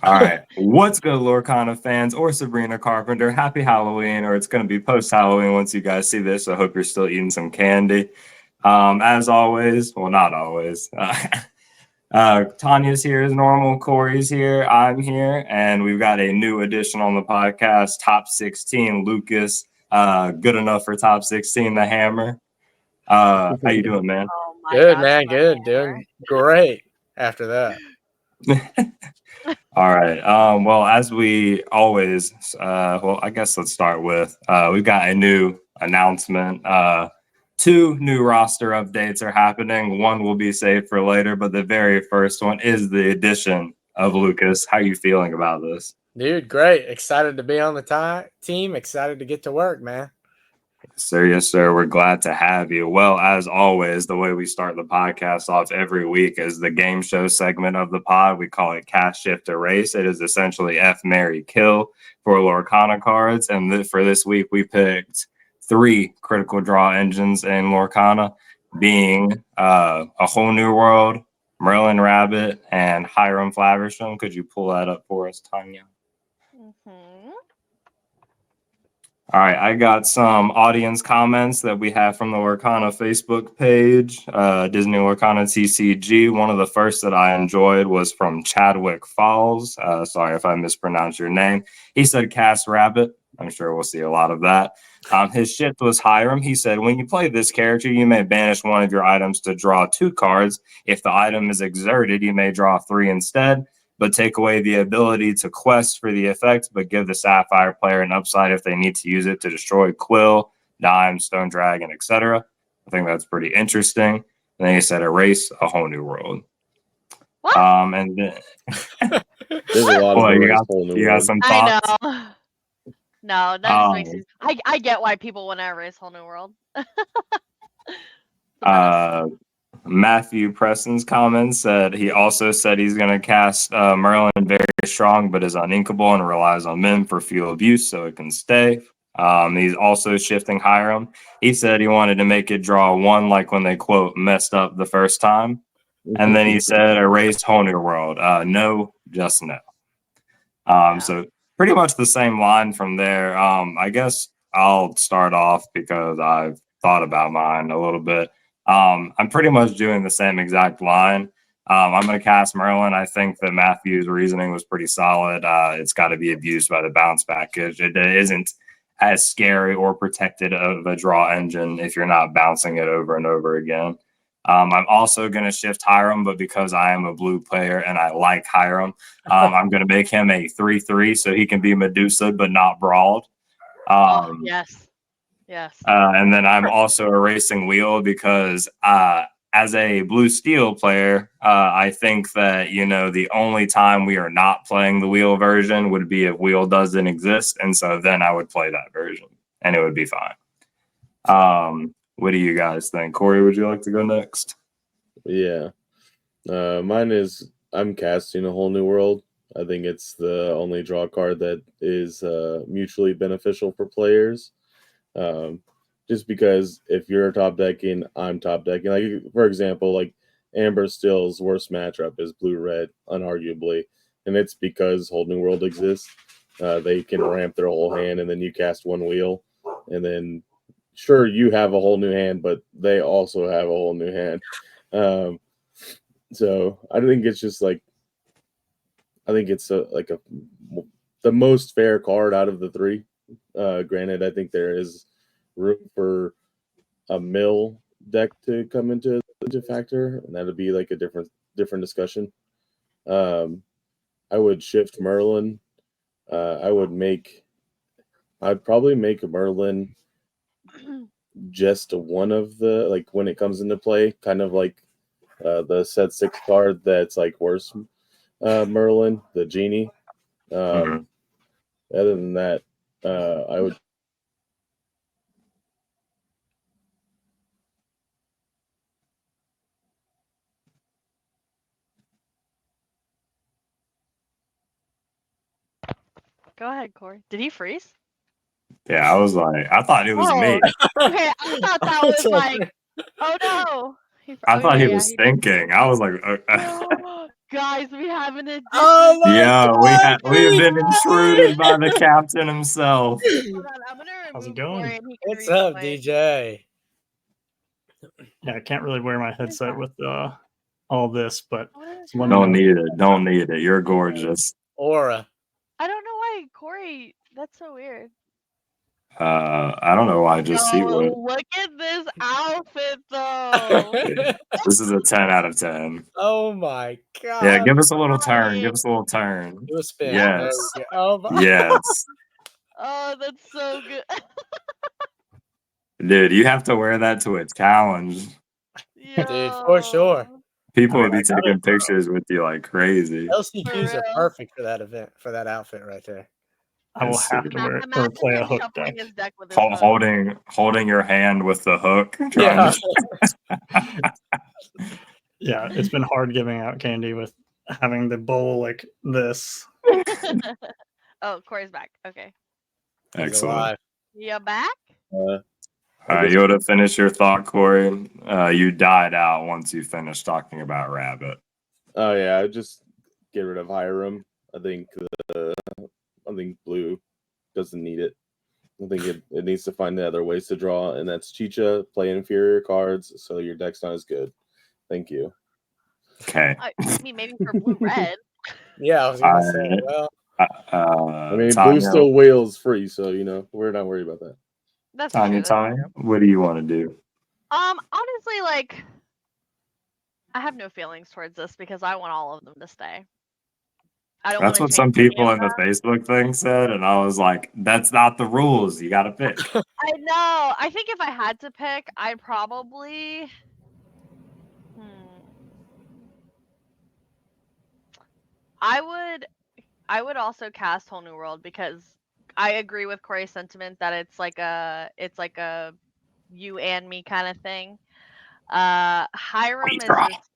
All right. What's good, Lorcana fans or Sabrina Carpenter? Happy Halloween, or it's going to be post-Halloween once you guys see this. I hope you're still eating some candy. As always, well, not always. Tanya's here as normal. Corey's here. I'm here. And we've got a new addition on the podcast, Top 16, Lucas. Good enough for Top 16, the Hammer. How you doing, man? Oh my Good, gosh, man. my Good. hammer. Doing great after that. All right. Well, as we always, I guess let's start with we've got a new announcement. Two new roster updates are happening. One will be saved for later, but the very first one is the addition of Lucas. How are you feeling about this? Dude, great. Excited to be on the team. Excited to get to work, man. Sir, yes, sir. We're glad to have you. Well, as always, the way we start the podcast off every week is the game show segment of the pod. We call it Cast Shift Erase. It is essentially F, Marry, Kill for Lorcana cards. And for this week, we picked 3 critical draw engines in Lorcana, being A Whole New World, Merlin Rabbit, and Hiram Flaversham. Could you pull that up for us, Tanya? Mm-hmm. All right, I got some audience comments that we have from the Lorcana Facebook page, Disney Lorcana TCG. One of the first that I enjoyed was from Chadwick Falls. Sorry if I mispronounced your name. He said Cast Rabbit. I'm sure we'll see a lot of that. His shift was Hiram. He said, when you play this character, you may banish one of your items to draw 2 cards. If the item is exerted, you may draw 3 instead, but take away the ability to quest for the effect, but give the Sapphire player an upside if they need to use it to destroy Quill, Dime, Stone Dragon, etc. I think that's pretty interesting. And then he said, erase A Whole New World. What? And then There's a lot of you erase got, Whole New you got World. some thoughts? I know. No, that just makes sense. I get why people want to erase Whole New World. Matthew Preston's comments said he also said he's going to cast Merlin very strong, but is uninkable and relies on Mim for fuel abuse so it can stay. He's also shifting Hiram. He said he wanted to make it draw 1 like when they, quote, messed up the first time. And then he said erase Whole New World. No, just no. So pretty much the same line from there. I guess I'll start off because I've thought about mine a little bit. I'm pretty much doing the same exact line. I'm going to cast Merlin. I think that Matthew's reasoning was pretty solid. It's got to be abused by the bounce package. It isn't as scary or protected of a draw engine if you're not bouncing it over and over again. I'm also going to shift Hiram, but because I am a blue player and I like Hiram, I'm going to make him a 3/3 so he can be Medusa but not brawled. Oh, yes. Yes. And then I'm also erasing Wheel because as a blue steel player, I think that, the only time we are not playing the Wheel version would be if Wheel doesn't exist. And so then I would play that version and it would be fine. What do you guys think? Corey, would you like to go next? Yeah. Mine is I'm casting A Whole New World. I think it's the only draw card that is mutually beneficial for players. Just because if you're top decking, I'm top decking. Like, for example, like Amber Still's worst matchup is blue-red, unarguably. And it's because Whole New World exists. They can ramp their whole hand, and then you cast 1 wheel. And then, sure, you have a whole new hand, but they also have a whole new hand. So I think it's just like, I think it's the most fair card out of the 3. Granted, I think there is room for a mill deck to come into factor, and that'd be like a different discussion. I would shift Merlin. I'd probably make Merlin just one of the, like, when it comes into play, kind of like the set 6 card that's like worse Merlin, the genie. Other than that, I would. Go ahead, Corey. Did he freeze? Yeah, I thought it was me. Okay, I thought that was like, oh no. I thought he was thinking. I was like, guys, we have an addition. Oh my Yeah, God, we have been DJ! intruded by the captain himself. Hold on, I'm gonna How's it remove going? Corey and he can What's up, rejoin. DJ? Yeah, I can't really wear my headset with all this, but What is let me Don't know. need it. Don't need it. You're gorgeous. Aura. I don't know why Corey. That's so weird. I don't know why I just see Yo, what. look at this outfit though. This is a 10 out of 10. Oh my God. Yeah, give us a little turn. Right. Give us a little turn. Do a spin. Yes. There we go. Oh my. Yes. Oh, that's so good. Dude, you have to wear that to a challenge. Dude, for sure. People I would mean, be I got taking it, bro. pictures with you like crazy. LCQs are real. perfect for that event, for that outfit right there. I will Yes, have dude. to wear it or Imagine play a him hook shuffling deck. his deck with his hook. Holding your hand with the hook. Yeah. Yeah, it's been hard giving out candy with having the bowl like this. Oh, Corey's back. Okay. He's Excellent. alive. You back? You want to finish your thought, Corey? You died out once you finished talking about Rabbit. Oh yeah, just get rid of Hiram. I think blue doesn't need it. I think it needs to find the other ways to draw, and that's Chicha, play inferior cards, so your deck's not as good. Thank you. Okay. I mean, maybe for blue red. Yeah, I was gonna say. Well, I mean, Tanya, blue still whales free, so we're not worried about that. That's Tanya, true. what do you want to do? Honestly, like, I have no feelings towards this because I want all of them to stay. I don't. That's wanna what some change any people of in the them. Facebook thing said, and I was like, "That's not the rules. You got to pick." I know. I think if I had to pick, I'd probably. I would also cast Whole New World because I agree with Corey's sentiment that it's like a you and me kind of thing. Hiram is draw. just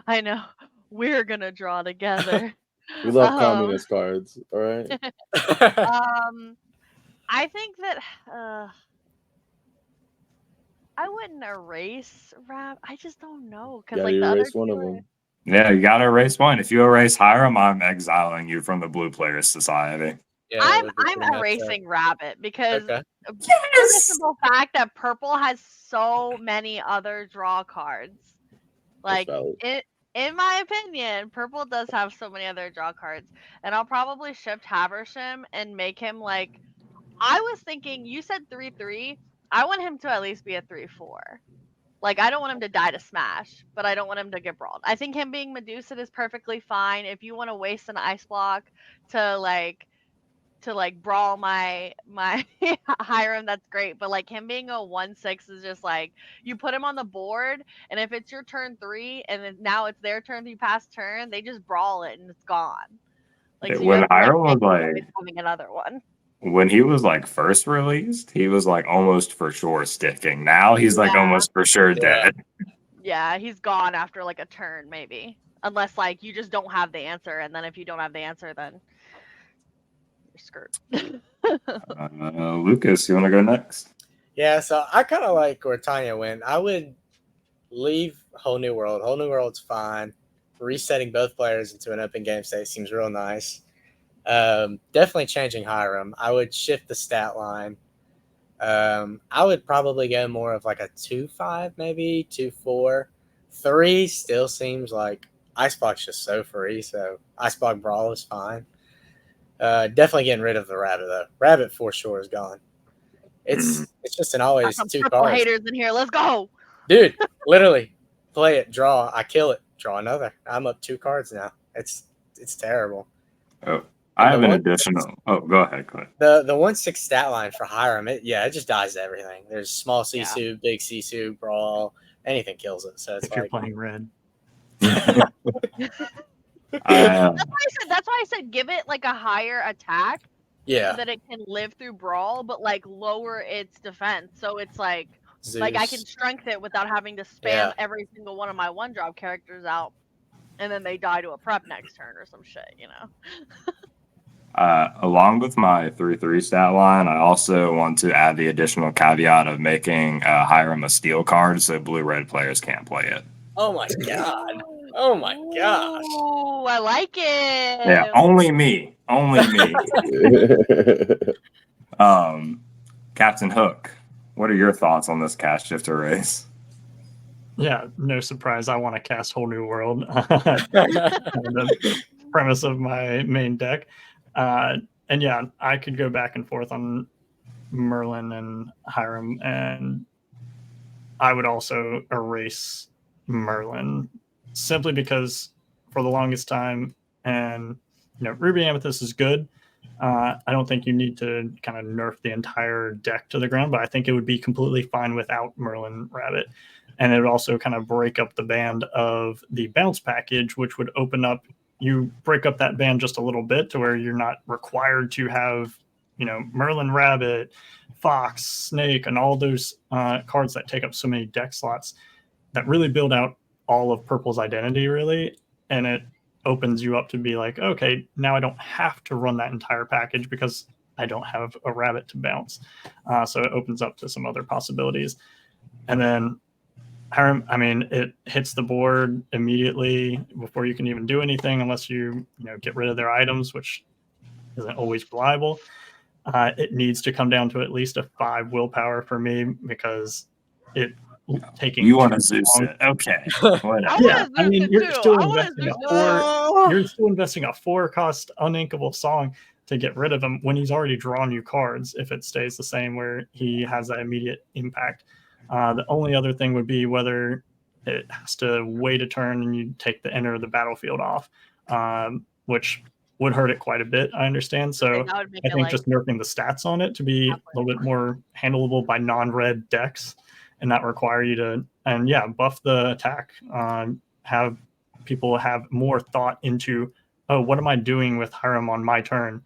I know. We're gonna draw together. We love communist cards, all right? I think that I wouldn't erase Rab. I just don't know because Gotta like the other erase one two of are- them. Yeah, you got to erase one. If you erase Hiram, I'm exiling you from the Blue Players Society. yeah, that would be I'm pretty much erasing Rabbit because Okay. for the simple fact that purple has so many other draw cards. Like valid. in my opinion, purple does have so many other draw cards, and I'll probably shift Haversham and make him like. I was thinking you said 3/3. I want him to at least be a 3/4. Like I don't want him to die to Smash, but I don't want him to get brawled. I think him being Medusa is perfectly fine. If you want to waste an ice block to brawl my Hiram, that's great. But like him being a 1/6 is just like you put him on the board, and if it's your turn 3 and then now it's their turn, you pass turn, they just brawl it and it's gone. Like so you When have to, Hiram was think about like, having another one. when he was like first released, he was like almost for sure sticking. Now he's like Yeah. almost for sure dead. Yeah, he's gone after like a turn maybe, unless like you just don't have the answer, and then if you don't have the answer, then you're screwed. Lucas, you want to go next? Yeah, so I kind of like where Tanya went. I would leave Whole New World. Whole New World's fine. Resetting both players into an open game state seems real nice. Definitely changing Hiram. I would shift the stat line. I would probably go more of like a 2-5, maybe 2-4. 3 still seems like Iceblock's just so free, so Iceblock Brawl is fine. Definitely getting rid of the Rabbit though. Rabbit for sure is gone. It's just an always Some 2 purple cards. haters in here. Let's go. Dude, literally play it, draw, I kill it, draw another. I'm up 2 cards now. It's terrible. Oh, I have an additional. Oh, go ahead. The 1/6 stat line for Hiram, it just dies to everything. There's small Sisu, big Sisu, brawl, anything kills it. So it's If you're like playing red. That's why I said give it like a higher attack yeah, so that it can live through brawl, but like lower its defense. So it's like I can Zeus. strength it without having to spam Yeah. every single one of my 1-drop characters out, and then they die to a prep next turn or some shit, you know. Along with my 3/3 stat line, I also want to add the additional caveat of making Hiram a steel card so blue-red players can't play it. Oh my god. Oh my gosh. Ooh, I like it. Yeah, only me. Only me. Captain Hook, what are your thoughts on this cast shifter race? Yeah, no surprise. I want to cast Whole New World. The premise of my main deck. And yeah, I could go back and forth on Merlin and Hiram, and I would also erase Merlin simply because for the longest time, and Ruby Amethyst is good. I don't think you need to kind of nerf the entire deck to the ground, but I think it would be completely fine without Merlin Rabbit. And it would also kind of break up the band of the bounce package, which would open up, you break up that band just a little bit to where you're not required to have, Merlin Rabbit, Fox, Snake, and all those cards that take up so many deck slots that really build out all of Purple's identity, really. And it opens you up to be like, okay, now I don't have to run that entire package because I don't have a rabbit to bounce. So it opens up to some other possibilities. And then Hiram, I mean, it hits the board immediately before you can even do anything, unless you get rid of their items, which isn't always reliable. It needs to come down to at least a 5 willpower for me because it taking You want too to Zeus long. it? Okay. Whatever. I Yeah, want to I mean, Zeus you're it too. still I want to investing Zeus a it. four. You're still investing a 4-cost uninkable song to get rid of him when he's already drawn you cards. If it stays the same, where he has that immediate impact, the only other thing would be whether it has to wait a turn and you take the enter of the battlefield off, which would hurt it quite a bit. I understand. So That would make I it think like just nerfing the stats on it to be a little bit more handleable by non-red decks and not require you to, and yeah, buff the attack. Have people have more thought into, oh, what am I doing with Hiram on my turn?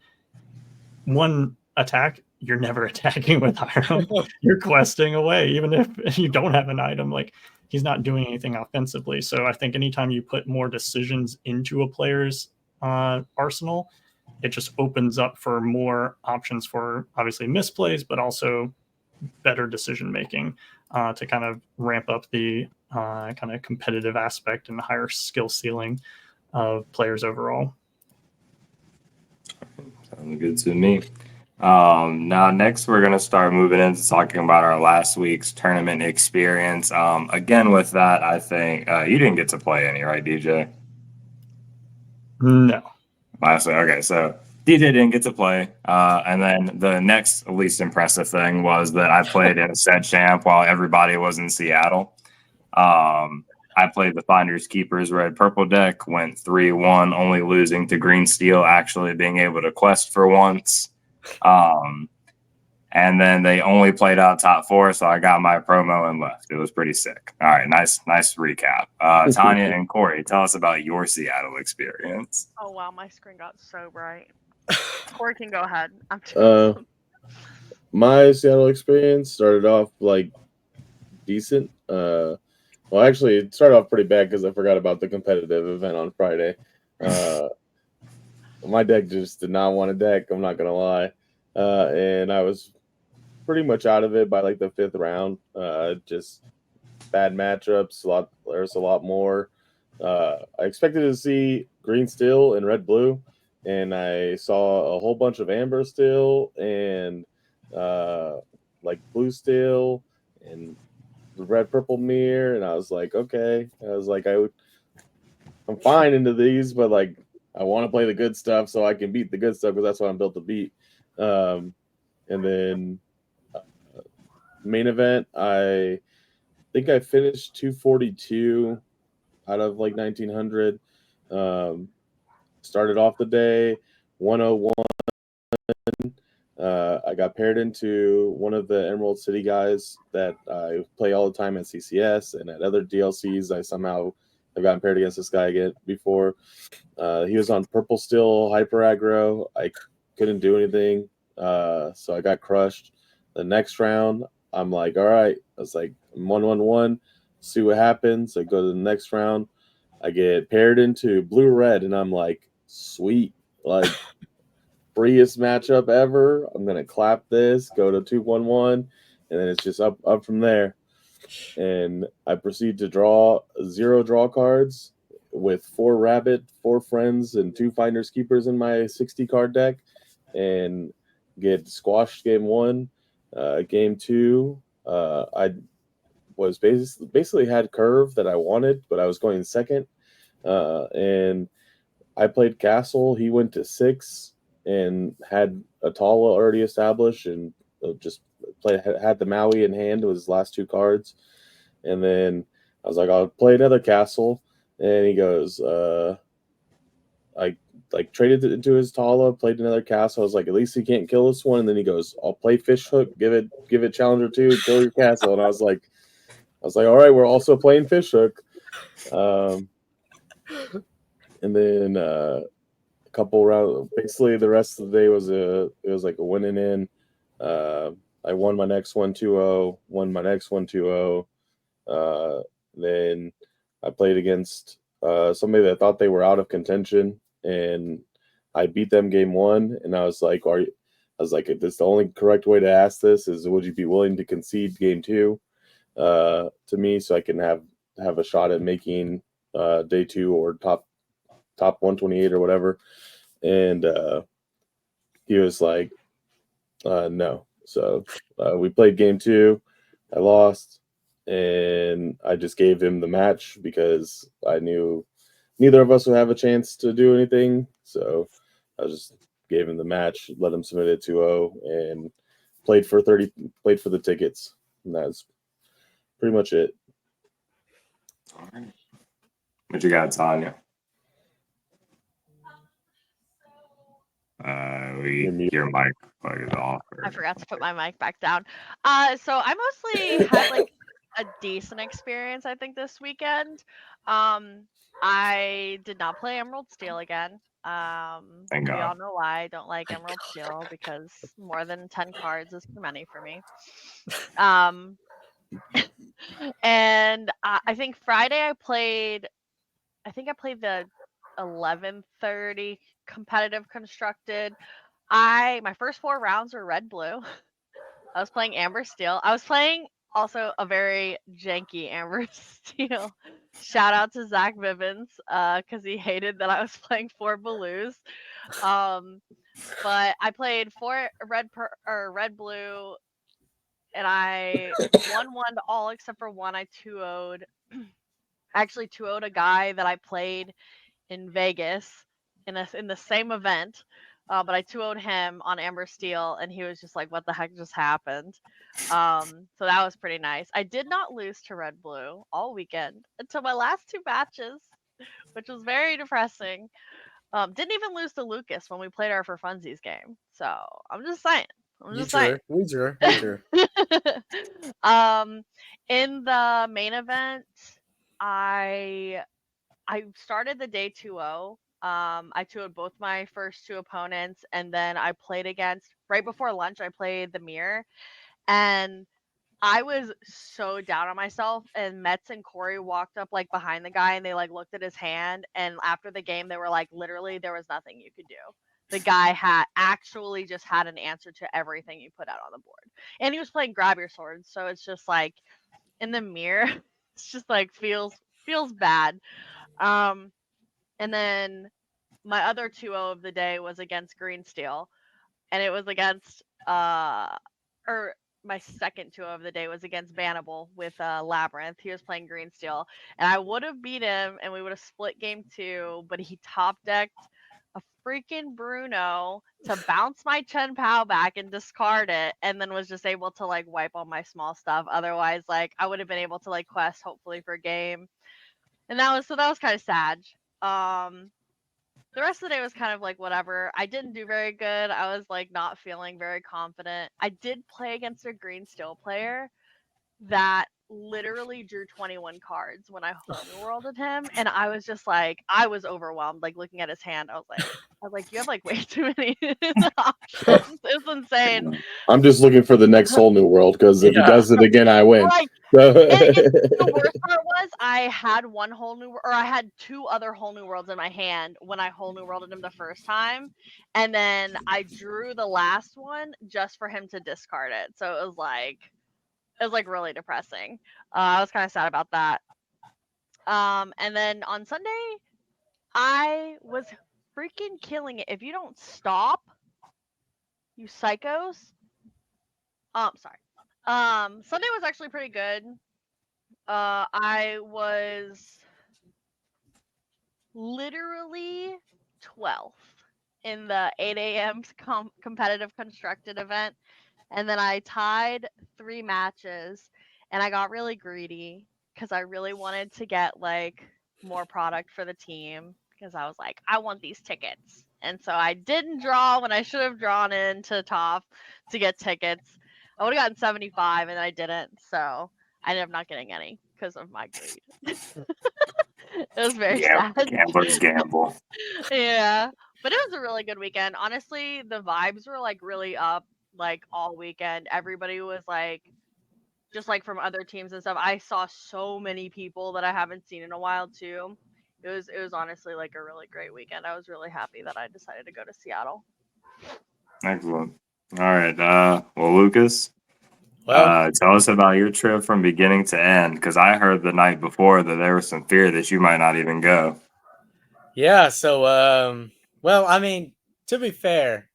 One attack, you're never attacking with Hiram. You're questing away, even if you don't have an item. Like, he's not doing anything offensively. So I think anytime you put more decisions into a player's arsenal, it just opens up for more options for obviously misplays, but also better decision making to kind of ramp up the kind of competitive aspect and higher skill ceiling of players overall. Sounds good to me. Now, next, we're going to start moving into talking about our last week's tournament experience. Again, with that, I think you didn't get to play any, right, DJ? No. Last week. Okay, so DJ didn't get to play. And then the next least impressive thing was that I played in a set champ while everybody was in Seattle. I played the Finders Keepers red purple deck, went 3-1, only losing to Green Steel, actually being able to quest for once. And then they only played out top 4, so I got my promo and left. It was pretty sick. All right, nice recap. Tanya and Corey, tell us about your Seattle experience. Oh wow, my screen got so bright. Corey can go ahead. I'm My Seattle experience started off like decent. Well, actually, it started off pretty bad because I forgot about the competitive event on Friday. My deck just did not want a deck. I'm not gonna lie, and I was pretty much out of it by like the 5th round. Just bad matchups. There's a lot more. I expected to see green steel and red blue, and I saw a whole bunch of amber steel and like blue steel and the red purple mirror, and I was like, okay. I was like, I'm fine into these, but like I want to play the good stuff so I can beat the good stuff because that's what I'm built to beat. And then main event, I think I finished 242 out of like 1900. Started off the day 101. I got paired into one of the Emerald City guys that I play all the time at CCS and at other DLCs. I somehow have gotten paired against this guy again before. He was on purple steel hyper aggro. I couldn't do anything, so I got crushed. The next round, I'm like, all right. I was like, I'm 1-1-1. See what happens. I go to the next round. I get paired into blue red, and I'm like, sweet, like freest matchup ever. I'm gonna clap this, go to 2-1-1, and then it's just up from there. And I proceed to draw 0 draw cards with 4 Rabbit, 4 Friends, and 2 Finders Keepers in my 60 card deck, and get squashed game 1. Game 2, I was basically had curve that I wanted, but I was going second, and I played Castle. He went to 6 and had Atala already established, and just had the Maui in hand with his last 2 cards. And then I was like, I'll play another Castle, and he goes, I like traded it into his Tala, played another Castle. I was like, at least he can't kill this one. And then he goes, I'll play Fish Hook, give it Challenger 2, kill your Castle. And I was like, all right, we're also playing Fish Hook. And then a couple rounds, basically the rest of the day was like a winning in. I won my next one 2-0, won my next one 2-0. Then I played against somebody that thought they were out of contention, and I beat them game 1. And I was like, if this the only correct way to ask this is, would you be willing to concede game 2 to me, so I can have a shot at making day 2 or top 128 or whatever? And he was like, no. So we played game 2. I lost, and I just gave him the match because I knew neither of us would have a chance to do anything. So I just gave him the match, let him submit it 2-0, and played for the tickets. And that's pretty much it. All right. What you got, Tanya? Your mic is off. I forgot to put my mic back down. So I mostly had like a decent experience, I think, this weekend. I did not play Emerald Steel again. Thank We God. all know why I don't like Emerald Steel, because more than 10 cards is too many for me. And I think Friday I played the 11:30 competitive constructed. My first 4 rounds were red blue. I was playing Amber Steel. I was playing also a very janky Amber Steel. Shout out to Zach Vivens, because he hated that I was playing 4 blues. But I played 4 red blue, and I won 1 to all except for 1 I 2-0'd. Actually 2-0'd a guy that I played in Vegas in the same event. But I 2-0'd him on Amber Steel, and he was just like, what the heck just happened? So that was pretty nice. I did not lose to Red Blue all weekend until my last 2 matches, which was very depressing. Didn't even lose to Lucas when we played our For Funsies game. So I'm just saying. We drew. In the main event, I started the day 2-0. I 2-0'd both my first 2 opponents, and then I played against, right before lunch, I played the Mirror, and I was so down on myself, and Metz and Corey walked up like behind the guy, and they like looked at his hand, and after the game they were like, literally there was nothing you could do. The guy had an answer to everything you put out on the board, and he was playing Grab Your Sword, so it's just like in the Mirror, it's just like feels bad. And then my other 2-0 of the day was against Green Steel, and it was against or my second 2-0 of the day was against Bannable with Labyrinth. He was playing Green Steel, and I would have beat him, and we would have split game 2, but he top decked a freaking Bruno to bounce my Chen Pao back and discard it, and then was just able to like wipe all my small stuff. Otherwise, like I would have been able to like quest hopefully for game, and that was kind of sad. The rest of the day was kind of like whatever. I didn't do very good. I was like not feeling very confident. I did play against a Green Steel player that literally drew 21 cards when I whole new worlded him, and I was just like, I was overwhelmed, like looking at his hand. I was like, you have like way too many options. It's insane. I'm just looking for the next whole new world, because if he does it again, I win. Like, and the worst part was I had 2 other whole new worlds in my hand when I whole new worlded him the first time, and then I drew the last one just for him to discard it. So it was like really depressing. I was kind of sad about that. And then on Sunday, I was freaking killing it. If you don't stop, you psychos. Sorry. Sunday was actually pretty good. I was literally 12th in the 8 a.m. competitive constructed event. And then I tied 3 matches and I got really greedy because I really wanted to get like more product for the team because I was like, I want these tickets. And so I didn't draw when I should have drawn into top to get tickets. I would have gotten 75 and I didn't. So I ended up not getting any because of my greed. It was very sad. Gamblers gamble. Yeah. But it was a really good weekend. Honestly, the vibes were like really up like all weekend. Everybody was like just like from other teams and stuff. I saw so many people that I haven't seen in a while too. It was honestly like a really great weekend. I was really happy that I decided to go to Seattle. Excellent. All right. Well, Lucas, Well, tell us about your trip from beginning to end, because I heard the night before that there was some fear that you might not even go. yeah. So, well, I mean, to be fair,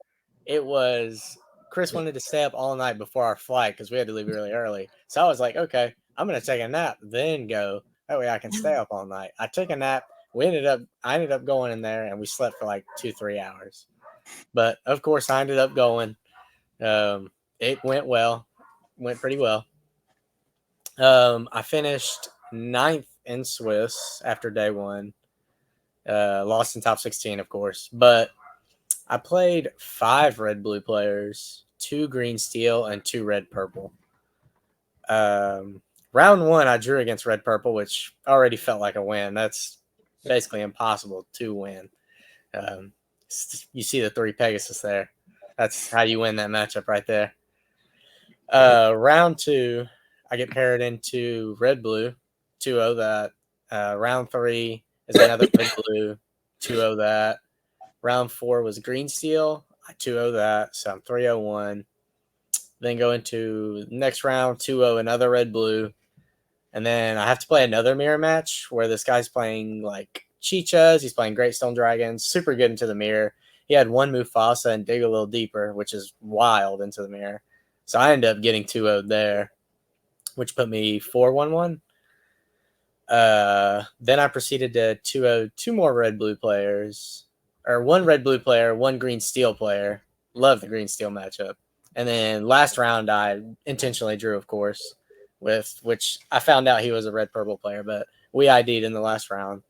it was Chris wanted to stay up all night before our flight because we had to leave really early. So I was like, okay, I'm gonna take a nap, then go. That way I can stay up all night. I took a nap. I ended up going in there and we slept for like 2-3 hours. But of course, I ended up going. It went pretty well. I finished 9th in Swiss after day one. Lost in top 16, of course, but I played 5 red blue players, 2 green steel, and 2 red purple. Round 1, I drew against red purple, which already felt like a win. That's basically impossible to win. You see the 3 Pegasus there. That's how you win that matchup right there. Round 2, I get paired into red blue, 2-0 that. Round 3 is another red blue, 2-0 that. Round 4 was green steel, I 2-0 that, so I'm 3-0-1. Then go into next round, 2-0 another red blue. And then I have to play another mirror match where this guy's playing like Chichas. He's playing Great Stone Dragons, super good into the mirror. He had 1 Mufasa and dig a little deeper, which is wild into the mirror. So I ended up getting 2-0'd there, which put me 4-1-1. Then I proceeded to 2-0 2 more red blue players, or 1 red blue player, 1 green steel player. Love the green steel matchup. And then last round I intentionally drew, of course, with which I found out he was a red purple player, but we ID'd in the last round.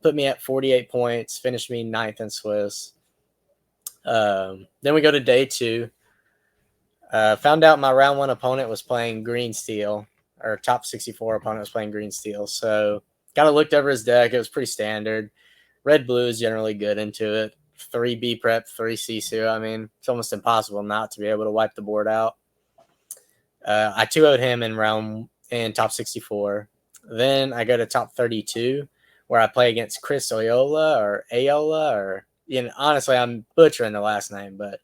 Put me at 48 points, finished me 9th in Swiss. Then we go to day 2. Found out my round 1 opponent was playing green steel, or top 64 opponent was playing green steel. So kind of looked over his deck. It was pretty standard. Red blue is generally good into it. 3 B prep, 3 Sisu. I mean, it's almost impossible not to be able to wipe the board out. I 2-0'd him in top 64. Then I go to top 32, where I play against Chris Ayola, or honestly, I'm butchering the last name, but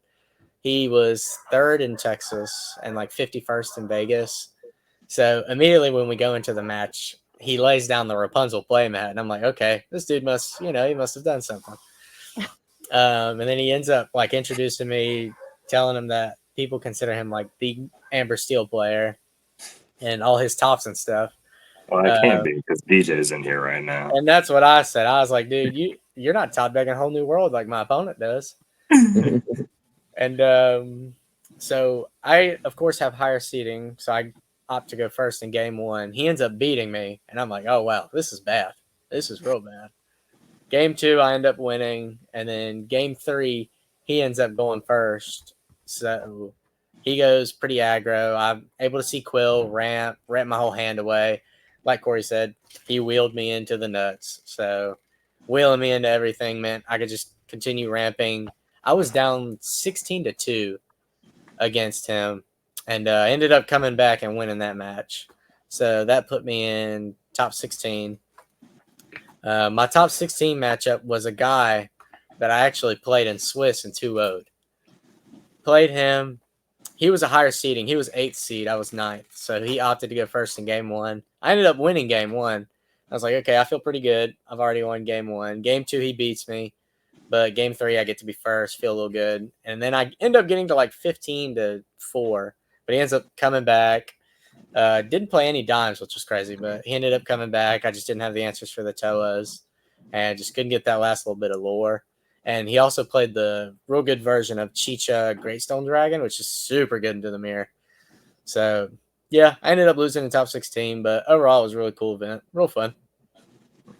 he was 3rd in Texas and like 51st in Vegas. So immediately when we go into the match, he lays down the Rapunzel playmat, and I'm like, okay, this dude must have done something. And then he ends up like introducing me, telling him that people consider him like the Amber Steel player and all his tops and stuff. Well, that can't be because DJ's in here right now. And that's what I said. I was like, dude, you're not top decking a whole new world like my opponent does. And so I, of course, have higher seating, so I opt to go first in game 1. He ends up beating me, and I'm like, oh, wow, this is bad. This is real bad. Game 2, I end up winning, and then game 3, he ends up going first. So he goes pretty aggro. I'm able to see Quill, ramp my whole hand away. Like Corey said, he wheeled me into the nuts. So wheeling me into everything meant I could just continue ramping. I was down 16-2 against him, and ended up coming back and winning that match. So that put me in top 16. My top 16 matchup was a guy that I actually played in Swiss and 2-0'd. Played him. He was a higher seeding. He was 8th seed. I was 9th. So he opted to go first in game 1. I ended up winning game 1, I was like, okay, I feel pretty good. I've already won game 1. Game 2, he beats me. But game 3, I get to be first, feel a little good. And then I end up getting to like 15-4. But he ends up coming back. Didn't play any dimes, which was crazy. But he ended up coming back. I just didn't have the answers for the Toas. And just couldn't get that last little bit of lore. And he also played the real good version of Chicha Greatstone Dragon, which is super good into the mirror. So, yeah, I ended up losing in top 16. But overall, it was a really cool event. Real fun.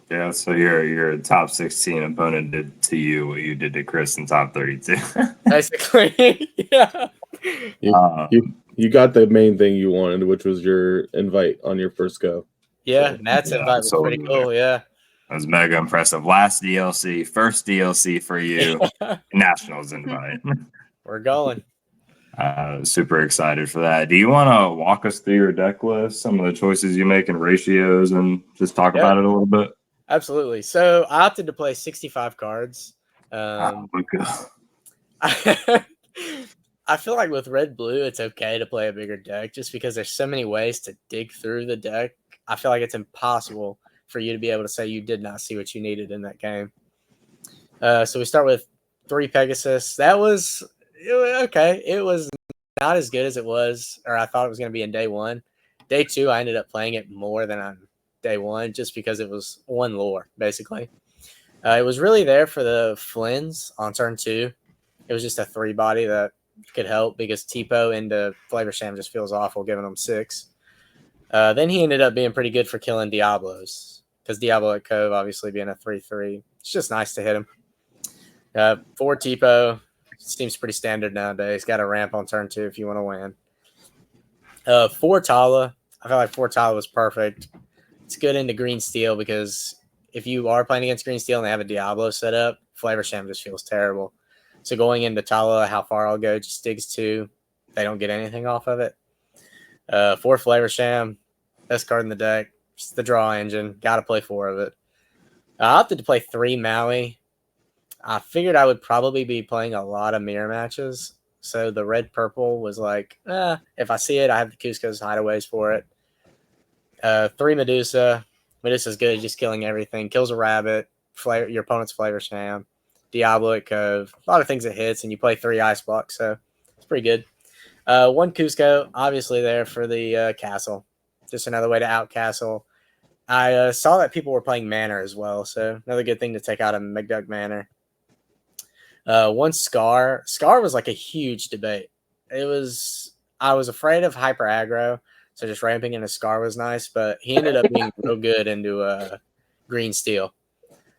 Yeah, so your top 16 opponent did to you what you did to Chris in top 32. Basically, yeah. You got the main thing you wanted, which was your invite on your first go. Yeah, Nat's Yeah, invite was so pretty cool. Yeah. That was mega impressive. Last DLC, first DLC for you, Nationals invite. We're going. Super excited for that. Do you want to walk us through your deck list, some of the choices you make and ratios, and just talk about it a little bit? Absolutely. So I opted to play 65 cards. Luca. I feel like with red blue, it's okay to play a bigger deck just because there's so many ways to dig through the deck. I feel like it's impossible for you to be able to say you did not see what you needed in that game. So we start with 3 Pegasus. That was okay. It was not as good as it was, or I thought it was going to be in day 1. Day 2, I ended up playing it more than on day 1 just because it was 1 lore, basically. It was really there for the Flins on turn 2. It was just a 3 body that could help because Tipo into Flavor Sham just feels awful, giving them 6. Then he ended up being pretty good for killing Diablos because Diablo at Cove, obviously being a 3/3, it's just nice to hit him. 4 Tipo seems pretty standard nowadays. Got a ramp on turn 2 if you want to win. 4 Tala. I feel like 4 Tala was perfect. It's good into Green Steel because if you are playing against Green Steel and they have a Diablo set up, Flavor Sham just feels terrible. So going into Tala, how far I'll go, just digs 2. They don't get anything off of it. 4 Flavor Sham, best card in the deck. Just the draw engine. Got to play 4 of it. I opted to play 3 Maui. I figured I would probably be playing a lot of mirror matches. So the red-purple was like, if I see it, I have the Cusco's hideaways for it. 3 Medusa. Medusa's good at just killing everything. Kills a rabbit. Your opponent's Flavor Sham. Diablo at Cove. A lot of things it hits, and you play 3 ice blocks, so it's pretty good. 1 Cusco, obviously there for the castle. Just another way to out castle. I saw that people were playing Manor as well, so another good thing to take out of McDuck Manor. 1 Scar. Scar was like a huge debate. I was afraid of hyper aggro, so just ramping into Scar was nice, but he ended up being real good into Green Steel.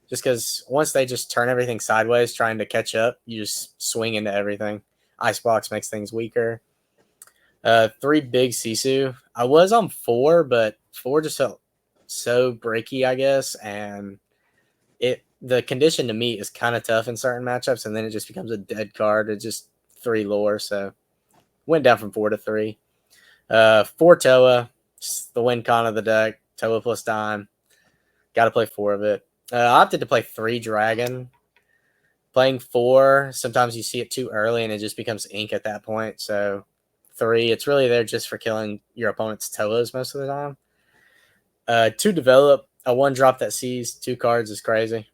Just because once they just turn everything sideways trying to catch up, you just swing into everything. Icebox makes things weaker. 3 Big Sisu. I was on 4, but 4 just felt so breaky, I guess, and the condition to meet is kind of tough in certain matchups, and then it just becomes a dead card. It's just 3 lore, so went down from 4 to 3. 4 Toa, just the win con of the deck. Toa plus dime. Got to play 4 of it. I opted to play 3 Dragon. Playing 4, sometimes you see it too early, and it just becomes ink at that point. So 3, it's really there just for killing your opponent's Toas most of the time. 2 Develop, a 1 drop that sees 2 cards is crazy.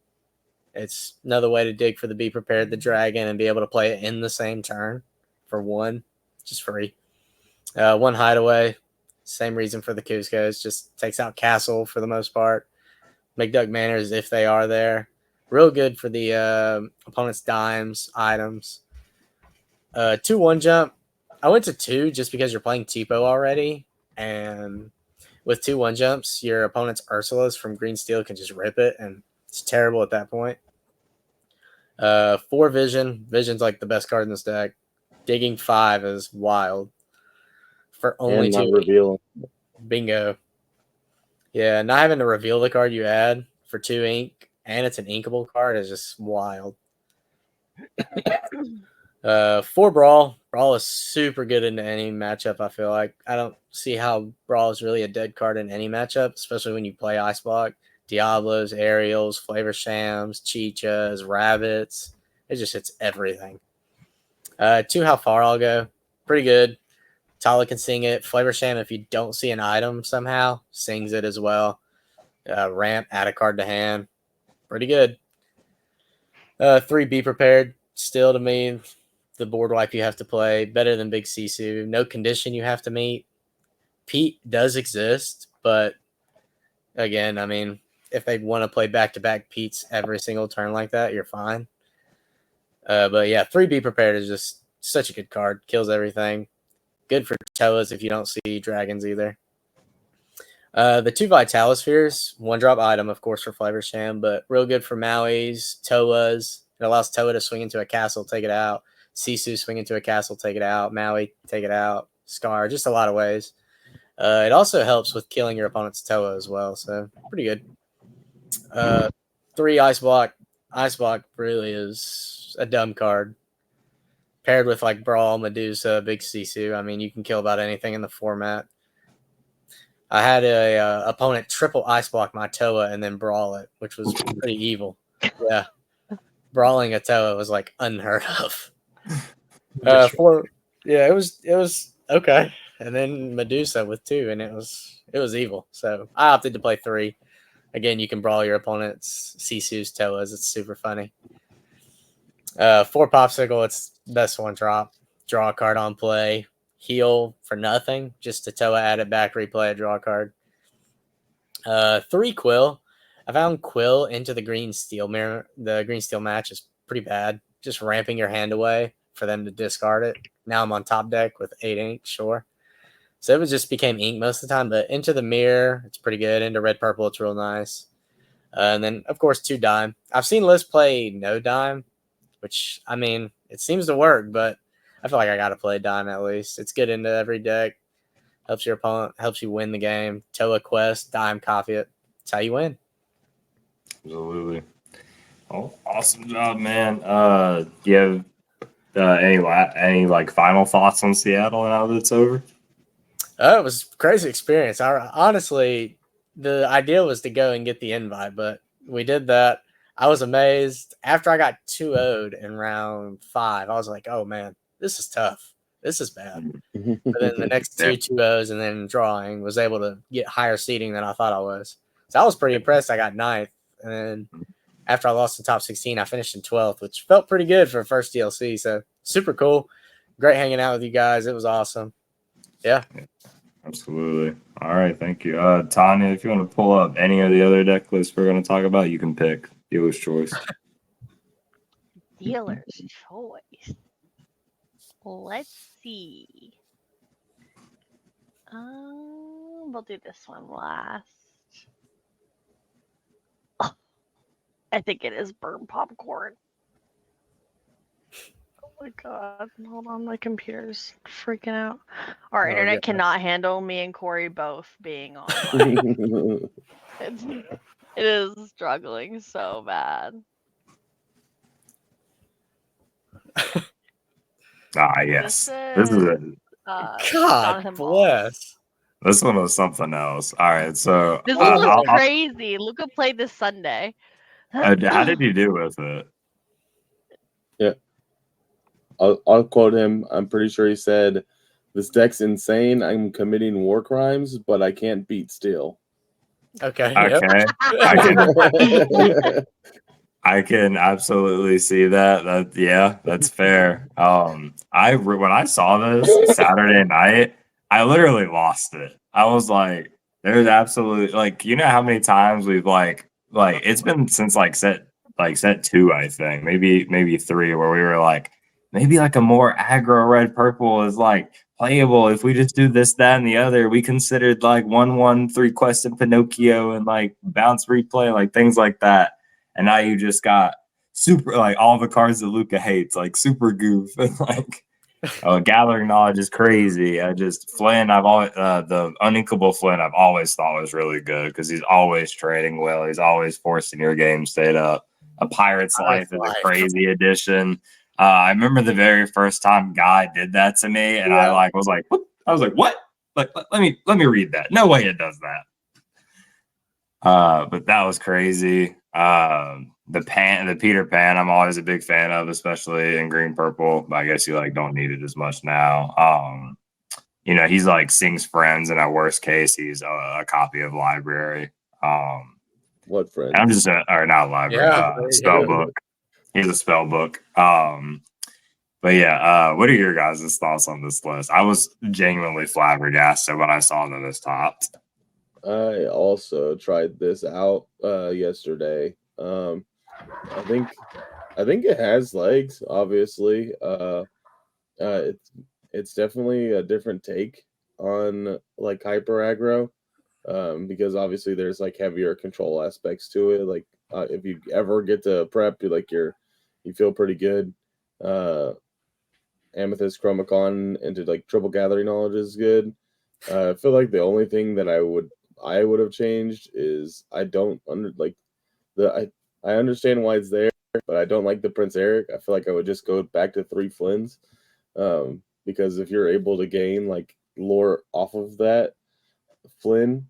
It's another way to dig for the Be Prepared the Dragon and be able to play it in the same turn for 1, just free. 1 Hideaway, same reason for the Cusco's, just takes out Castle for the most part. McDuck Manors if they are there. Real good for the opponent's dimes, items. 2 1 jump. I went to 2 just because you're playing Tipo already, and with 2 1 jumps, your opponent's Ursulas from Green Steel can just rip it, and it's terrible at that point. 4 Vision. Vision's like the best card in this deck. Digging 5 is wild. For only 2 revealing. Bingo. Yeah, not having to reveal the card you add for 2 ink, and it's an inkable card is just wild. 4 Brawl. Brawl is super good into any matchup, I feel like. I don't see how Brawl is really a dead card in any matchup, especially when you play Ice Block. Diablos, Aerials, Flavor Shams, Chichas, Rabbits. It just hits everything. 2 How Far I'll Go. Pretty good. Tala can sing it. Flavor Sham, if you don't see an item somehow, sings it as well. Ramp, add a card to hand. Pretty good. 3, be prepared. Still, to me, the board wipe you have to play. Better than Big Sisu. No condition you have to meet. Pete does exist, but again, I mean, if they want to play back-to-back Pete's every single turn like that, you're fine. But yeah, 3, be prepared is just such a good card. Kills everything. Good for Toas if you don't see dragons either. The 2 Vitalispheres, 1-drop item, of course, for Flavor Sham, but real good for Maui's, Toas. It allows Toa to swing into a castle, take it out. Sisu swing into a castle, take it out. Maui, take it out. Scar, just a lot of ways. It also helps with killing your opponent's Toa as well, so pretty good. 3, Ice Block. Ice Block really is a dumb card. Paired with like Brawl, Medusa, Big Sisu, I mean, you can kill about anything in the format. I had a opponent triple Ice Block my Toa and then Brawl it, which was pretty evil. Yeah. Brawling a Toa was like unheard of. 4, yeah, it was okay. And then Medusa with 2, and it was evil. So I opted to play 3. Again, you can brawl your opponent's Sisu's Toas. It's super funny. 4, Popsicle, it's best 1-drop. Draw a card on play. Heal for nothing. Just to Toa, add it back, replay it, draw a card. 3, Quill. I found Quill into the green steel mirror. The green steel match is pretty bad. Just ramping your hand away for them to discard it. Now I'm on top deck with 8 ink, sure. So it just became ink most of the time, but into the mirror, it's pretty good. Into red purple, it's real nice. And then, of course, 2 dime. I've seen Liz play no dime, which, I mean, it seems to work, but I feel like I got to play dime at least. It's good into every deck. Helps your opponent, helps you win the game. Toa Quest, dime, copy it. That's how you win. Absolutely. Oh, awesome job, man. Do you have any like final thoughts on Seattle now that it's over? It was a crazy experience. Honestly, the idea was to go and get the invite, but we did that. I was amazed. After I got 2-0'd in round 5, I was like, oh, man, this is tough. This is bad. But then the next 2 2-0s and then drawing, was able to get higher seeding than I thought I was. So I was pretty impressed. I got 9th. And then after I lost the top 16, I finished in 12th, which felt pretty good for first DLC. So super cool. Great hanging out with you guys. It was awesome. Yeah. Absolutely. All right. Thank you. Tanya, if you want to pull up any of the other deck lists we're going to talk about, you can pick. Dealer's choice. Dealer's choice. Let's see. We'll do this one last. Oh, I think it is burnt popcorn. Oh my god. Hold on, my computer's freaking out. Our internet cannot handle me and Corey both being online. It is struggling so bad. Yes. This is it. God Jonathan bless. This one was something else. All right. So this one was crazy. Luca played this Sunday. How did you do with it? Yeah. I'll quote him. I'm pretty sure he said, "This deck's insane. I'm committing war crimes, but I can't beat steel." Okay. Okay. I can absolutely see that. Yeah, that's fair. When I saw this Saturday night, I literally lost it. I was like, there's absolutely like, you know how many times we've like it's been since set 2, I think, maybe 3, where we were like, maybe like a more aggro red purple is like playable if we just do this, that, and the other. We considered like 1/1 quest in Pinocchio and like bounce replay, like things like that. And now you just got super, like all the cards that Luca hates, like super goof and like gathering knowledge is crazy. Flynn, I've always the uninkable Flynn I've always thought was really good because he's always trading well. He's always forcing your game state up. A Pirate's Life is a crazy addition. I remember the very first time Guy did that to me, and I was like, what? I was like, what? Like, let me read that. No way it does that. But that was crazy. The Peter Pan, I'm always a big fan of, especially in green purple. But I guess you don't need it as much now. He's like Sings Friends, and at worst case, he's a copy of Library. What friends? I'm just or not library, spell book. Here's a spell book. But yeah, what are your guys' thoughts on this list? I was genuinely flabbergasted when I saw that it's topped. I also tried this out yesterday. I think it has legs. Obviously, it's definitely a different take on like hyper aggro, because obviously there's like heavier control aspects to it. Like if you ever get to prep, you feel pretty good. Amethyst Chromacon into like triple gathering knowledge is good. I feel like the only thing that I would have changed is I don't I understand why it's there, but I don't like the Prince Eric. I feel like I would just go back to 3 Flynns, because if you're able to gain like lore off of that Flynn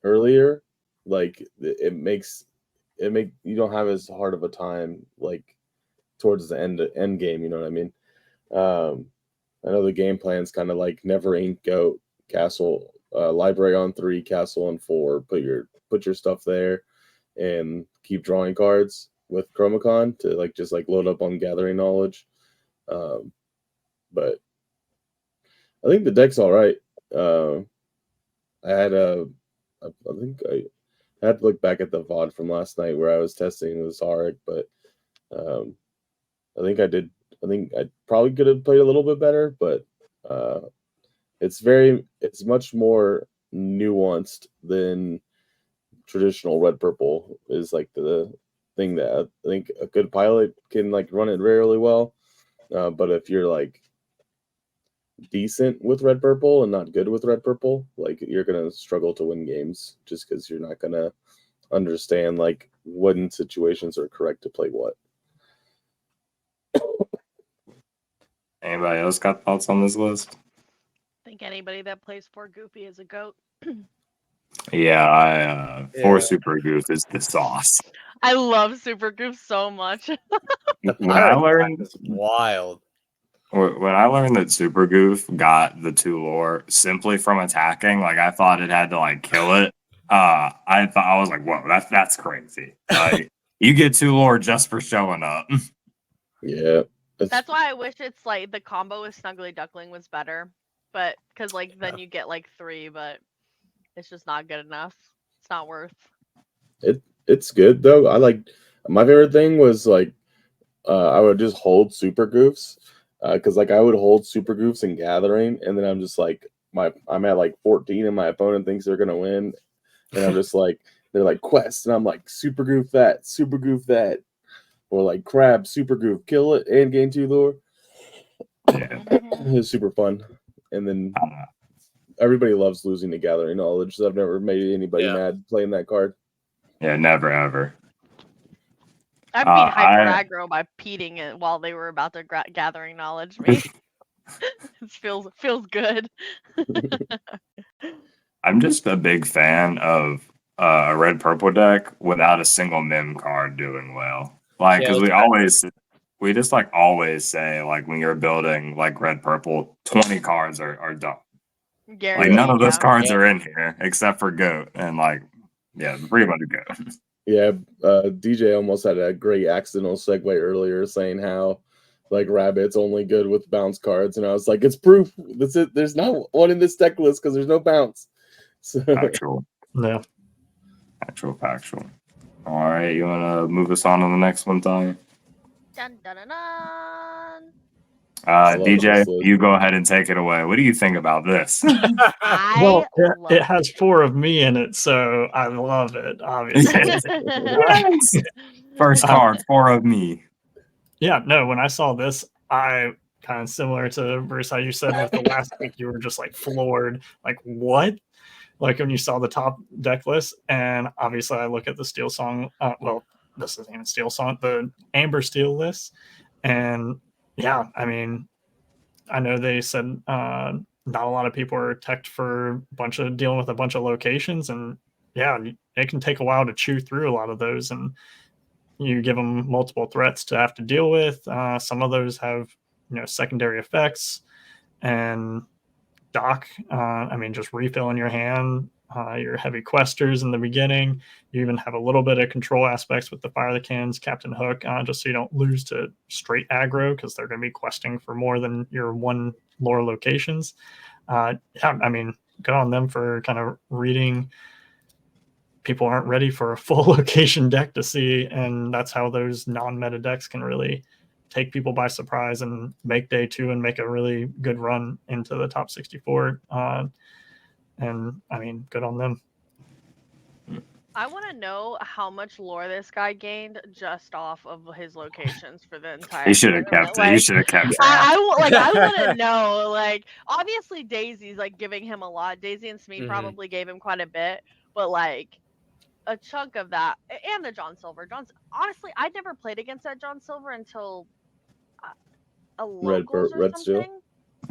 earlier, like it makes you don't have as hard of a time like towards the end game. You know what I mean? I know the game plan's kind of like never ink goat castle, library on 3, castle on 4. Put your stuff there, and keep drawing cards with Chromacon to like just like load up on gathering knowledge. But I think the deck's all right. I think I had to look back at the VOD from last night where I was testing with Zarek, but I think I probably could have played a little bit better, but it's much more nuanced than traditional red purple is like the thing that I think a good pilot can like run it really well. But if you're like decent with red purple and not good with red purple, like you're gonna struggle to win games just because you're not gonna understand like when situations are correct to play what. Anybody else got thoughts on this list? I think anybody that plays 4 Goofy is a goat. Yeah, 4 Super Goof is the sauce. I love Super Goof so much. When I learned it's wild. When I learned that Super Goof got the 2 lore simply from attacking, like I thought it had to like kill it. I was like, whoa, that's crazy. Like you get 2 lore just for showing up. Yeah. That's why I wish it's like the combo with Snuggly Duckling was better, but because like then you get like 3, but it's just not good enough. It's not worth. It's good though. I like my favorite thing was like I would just hold Super Goofs, because like I would hold Super Goofs in Gathering, and then I'm just like I'm at like 14 and my opponent thinks they're gonna win, and I'm just like they're like quest, and I'm like Super Goof that, or like Crab Super Goof, kill it and gain 2 lore. Yeah. It was super fun, and then everybody loves losing to Gathering Knowledge. So I've never made anybody mad playing that card. Yeah, never ever. I beat hyper aggro by peating it while they were about to gathering knowledge me. It feels good. I'm just a big fan of a red purple deck without a single mem card doing well. Like, because we just like always say like when you're building like red purple, 20 cards are done. Like none of those cards are in here except for Goat, and like pretty much Goat. Yeah, DJ almost had a great accidental segue earlier saying how like Rabbit's only good with bounce cards, and I was like, it's proof. That's it. There's not one in this deck list because there's no bounce. So. Factual. No. Factual. All right, you want to move us on to the next one, Tanya? Dun, dun, dun, dun. DJ, you go ahead and take it away. What do you think about this? Well, it has 4 of me in it, so I love it, obviously. Yes. First card, 4 of me. Yeah, no, when I saw this, I kind of similar to Bruce, how you said with the last week, you were just like floored. Like, what? Like when you saw the top deck list, and obviously I look at the Steel Song, this isn't even Steel Song, the Amber Steel list, and yeah, I mean, I know they said not a lot of people are teched for dealing with a bunch of locations, and yeah, it can take a while to chew through a lot of those, and you give them multiple threats to have to deal with. Some of those have secondary effects, and dock. I mean, just refilling your hand your heavy questers in the beginning. You even have a little bit of control aspects with the Fire the Cannons, Captain Hook, just so you don't lose to straight aggro, because they're going to be questing for more than your one lore locations. Yeah, I mean, good on them for kind of reading people aren't ready for a full location deck to see, and that's how those non-meta decks can really take people by surprise and make day two and make a really good run into the top 64. And I mean, good on them. I want to know how much lore this guy gained just off of his locations for the entire. He should have tournament. kept it. He should have kept track. I want to know. Like, obviously Daisy's like giving him a lot. Daisy and Smee probably gave him quite a bit, but like a chunk of that, and the John Silver. Honestly, I'd never played against that John Silver until a locals or Red something. Steel?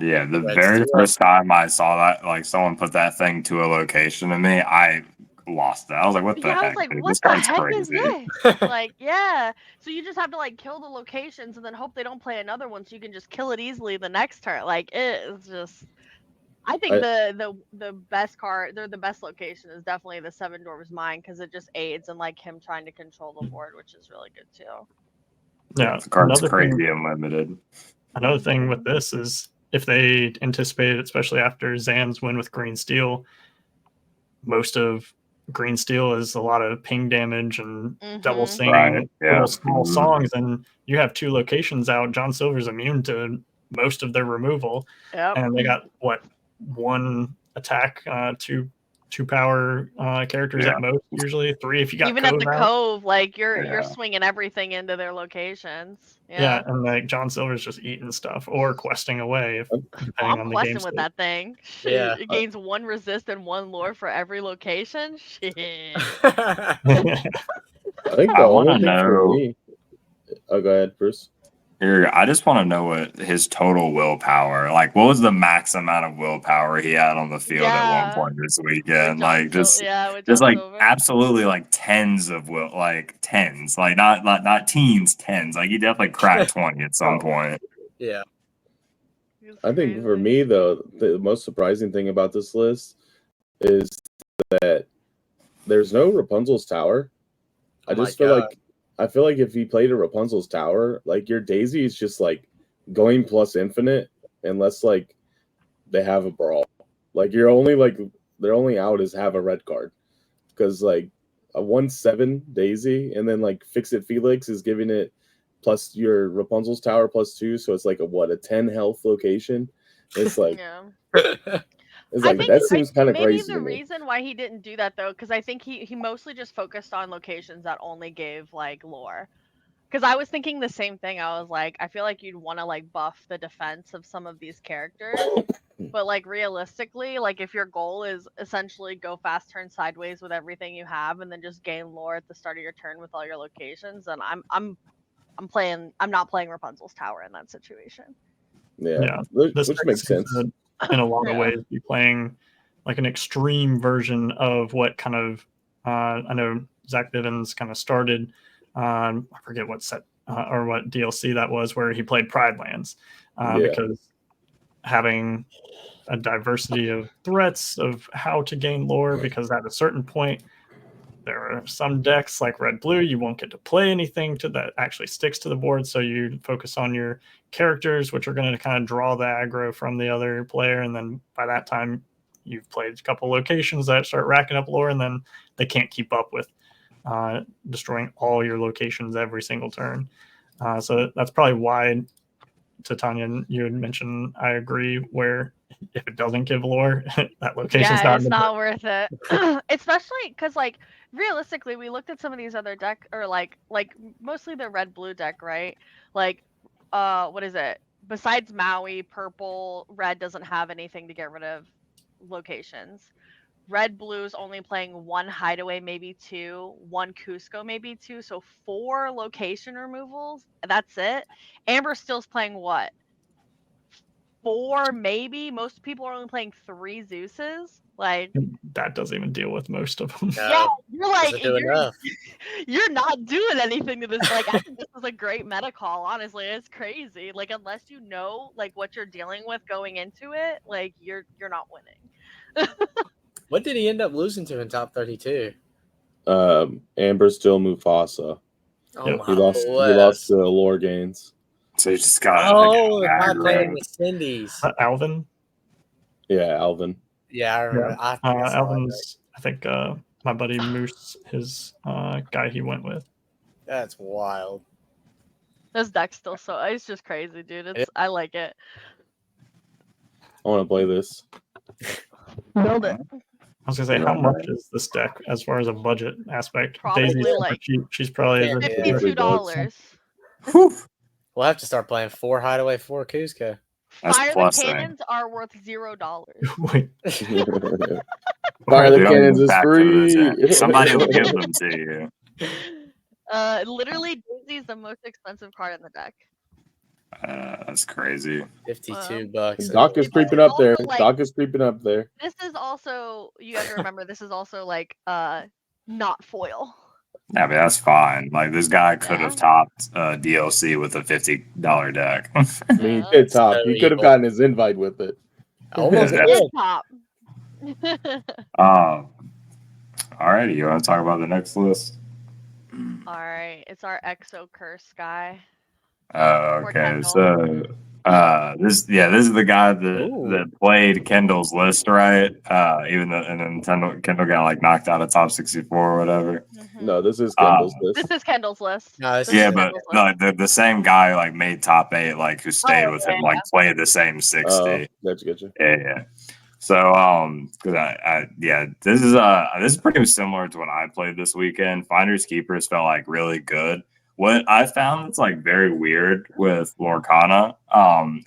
Yeah, the Red very Steel. first time I saw that, like someone put that thing to a location to me, I lost it. I was like, what the Yeah, I was heck? like, dude? what This the card's heck is crazy. this? Like, yeah. So you just have to like kill the locations and then hope they don't play another one, so you can just kill it easily the next turn. Like, it's just. I think the best card, they're the best location is definitely the Seven Dwarves Mine, because it just aids in like him trying to control the board, which is really good too. Yeah, The card's another crazy thing, and limited. Another thing with this is if they anticipate, especially after Zan's win with Green Steel, most of Green Steel is a lot of ping damage and double singing, Right, yeah. little small songs, and you have two locations out. John Silver's immune to most of their removal, and they got what, one attack, two power characters at most, usually three if you got even Cove at the out. Cove, like you're Yeah. swinging everything into their locations. Yeah, and like John Silver's just eating stuff or questing away, depending I'm on the questing game with state. that thing. Shit, Yeah. it gains one resist and one lore for every location. Shit. I think I the wanna only thing for know- me. Oh, go ahead, Bruce. Here, I just want to know what his total willpower, like, what was the max amount of willpower he had on the field at Yeah. one point this weekend? With Like, John just with just John like Silver. absolutely like tens of tens, like not teens, tens. Like he definitely cracked 20 at some point. Yeah. It's I think for crazy. me, though, the most surprising thing about this list is that there's no Rapunzel's Tower. Oh I my just feel God. like if he played a Rapunzel's Tower, like your Daisy is just like going plus infinite unless like they have a brawl. Like you're only like their only out is have a red card, because like a 1/7 Daisy and then like Fix It Felix is giving it plus your Rapunzel's Tower +2, so it's like a 10 health location. It's like Yeah. it's I like think that seems kind of maybe crazy the to me. reason why he didn't do that though, because I think he mostly just focused on locations that only gave like lore. Because I was thinking the same thing. I was like, I feel like you'd want to like buff the defense of some of these characters, but like realistically, like if your goal is essentially go fast turn sideways with everything you have, and then just gain lore at the start of your turn with all your locations, then I'm not playing Rapunzel's Tower in that situation. Yeah, This which deck makes seems sense. to, in a lot of Yeah. ways, be playing like an extreme version of what kind of I know Zach Bivens kind of started. I forget what set or what DLC that was, where he played Pride Lands, because having a diversity of threats of how to gain lore, because at a certain point there are some decks like red blue you won't get to play anything to that actually sticks to the board, so you focus on your characters, which are going to kind of draw the aggro from the other player, and then by that time you've played a couple locations that start racking up lore, and then they can't keep up with destroying all your locations every single turn. So that's probably why, to Tanya, you had mentioned, I agree, where if it doesn't give lore, that location's Yeah, it's not worth it. Especially because, like, realistically, we looked at some of these other deck, or like mostly the red blue deck, right? Like, what is it? Besides Maui, purple, red doesn't have anything to get rid of locations. Red blue's only playing one hideaway, maybe two, one Cusco, maybe two, so 4 location removals. That's it. Amber Still's playing what? 4 maybe. Most people are only playing 3 Zeuses. Like that doesn't even deal with most of them. yeah, you're like Doesn't do enough. you're not doing anything to this. Like I think this is a great meta call. Honestly, it's crazy. Like unless you know like what you're dealing with going into it, like you're not winning. What did he end up losing to in top 32? Amber still Mufasa. Oh Yep. my He lost bless. to Lore Gains. So you just got Oh, the like, guy playing aggro. with Cindy's. Alvin. Yeah, Alvin. Yeah, I remember. Yeah. I think I saw that. Alvin's. I think my buddy Moose, his guy he went with. That's wild. This deck's still so. It's just crazy, dude. I like it. I want to play this. Build it. I was gonna say, how much is this deck as far as a budget aspect? Probably Daisy's super like cheap. She's probably Yeah, $52. We'll have to start playing 4 Hideaway, 4 Cusco. That's Fire the plus cannons are worth $0. Wait, Fire the Dude, cannons is back to free. this. Somebody will give them to you. Literally, Daisy's the most expensive card in the deck. That's crazy. $52. Doc is It's creeping up there. also, like- Doc is creeping up there. This is also, you have to remember, this is also like not foil. Yeah, but that's fine. Like this guy could have Yeah. topped DLC with a $50 deck. I mean, he Yeah. did top. So He could have evil. gotten his invite with it. Almost Yeah. did. Top. Alrighty, you want to talk about the next list? Alright, it's our Exo Curse guy. Okay. Kendall. So this is the guy that played Kendall's list, right? Even though and then Kendall got like knocked out of top 64 or whatever. Mhm. No, this is Kendall's This list. is Kendall's list. No, this This is Yeah, is but Kendall's no, list. the same guy like made top 8, like who stayed Oh, with yeah, him, like played the same 60. Gotcha. Yeah. So, because this is pretty similar to what I played this weekend. Finders Keepers felt like really good. What I found that's like very weird with Lorcana,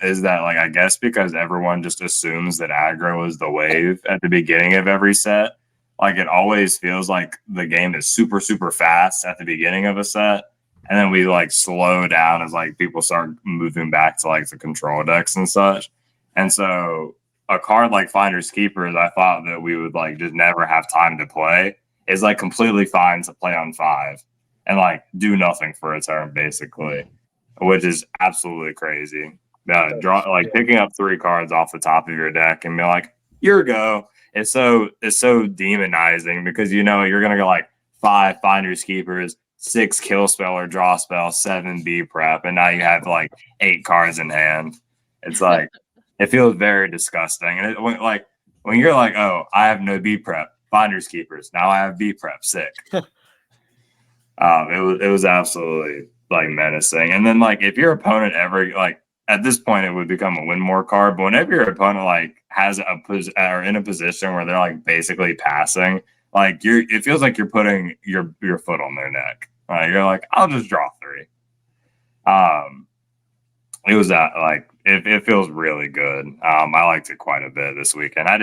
is that like I guess because everyone just assumes that aggro is the wave at the beginning of every set. Like it always feels like the game is super, super fast at the beginning of a set. And then we like slow down as like people start moving back to like the control decks and such. And so a card like Finders Keepers, I thought that we would like just never have time to play, is like completely fine to play on 5 and like do nothing for a turn basically, which is absolutely crazy. Picking up 3 cards off the top of your deck and be like, "Here go." It's so demonizing because you know you're gonna go like 5 Finders Keepers, 6 kill spell or draw spell, 7 B prep, and now you have like 8 cards in hand. It's like it feels very disgusting. And when you're like, "Oh, I have no B prep, Finders Keepers. Now I have B prep, sick." It was absolutely like menacing. And then like if your opponent ever like at this point it would become a win more card, but whenever your opponent like has or in a position where they're like basically passing, like it feels like you're putting your foot on their neck. You're like, "I'll just draw 3." It was it feels really good. I liked it quite a bit this weekend. I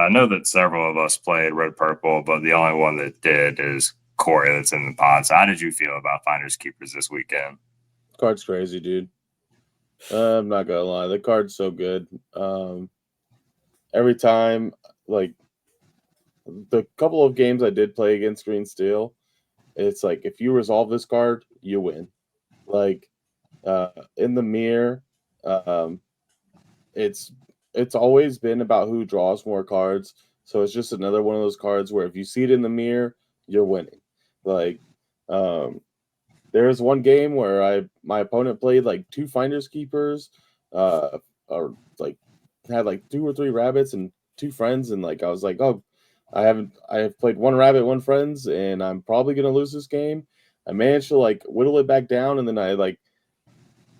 know that several of us played red purple, but the only one that did is Corey that's in the pod. So how did you feel about Finders Keepers this weekend? Card's crazy, dude. I'm not gonna lie, the card's so good. Every time, like the couple of games I did play against Green Steel, it's like if you resolve this card, you win. Like in the mirror, it's always been about who draws more cards. So it's just another one of those cards where if you see it in the mirror, you're winning. Like there was one game where my opponent played like 2 Finders Keepers, or like had like 2 or 3 rabbits and 2 friends, and like I was like, "Oh, I have played 1 rabbit, 1 friends, and I'm probably gonna lose this game." I managed to like whittle it back down, and then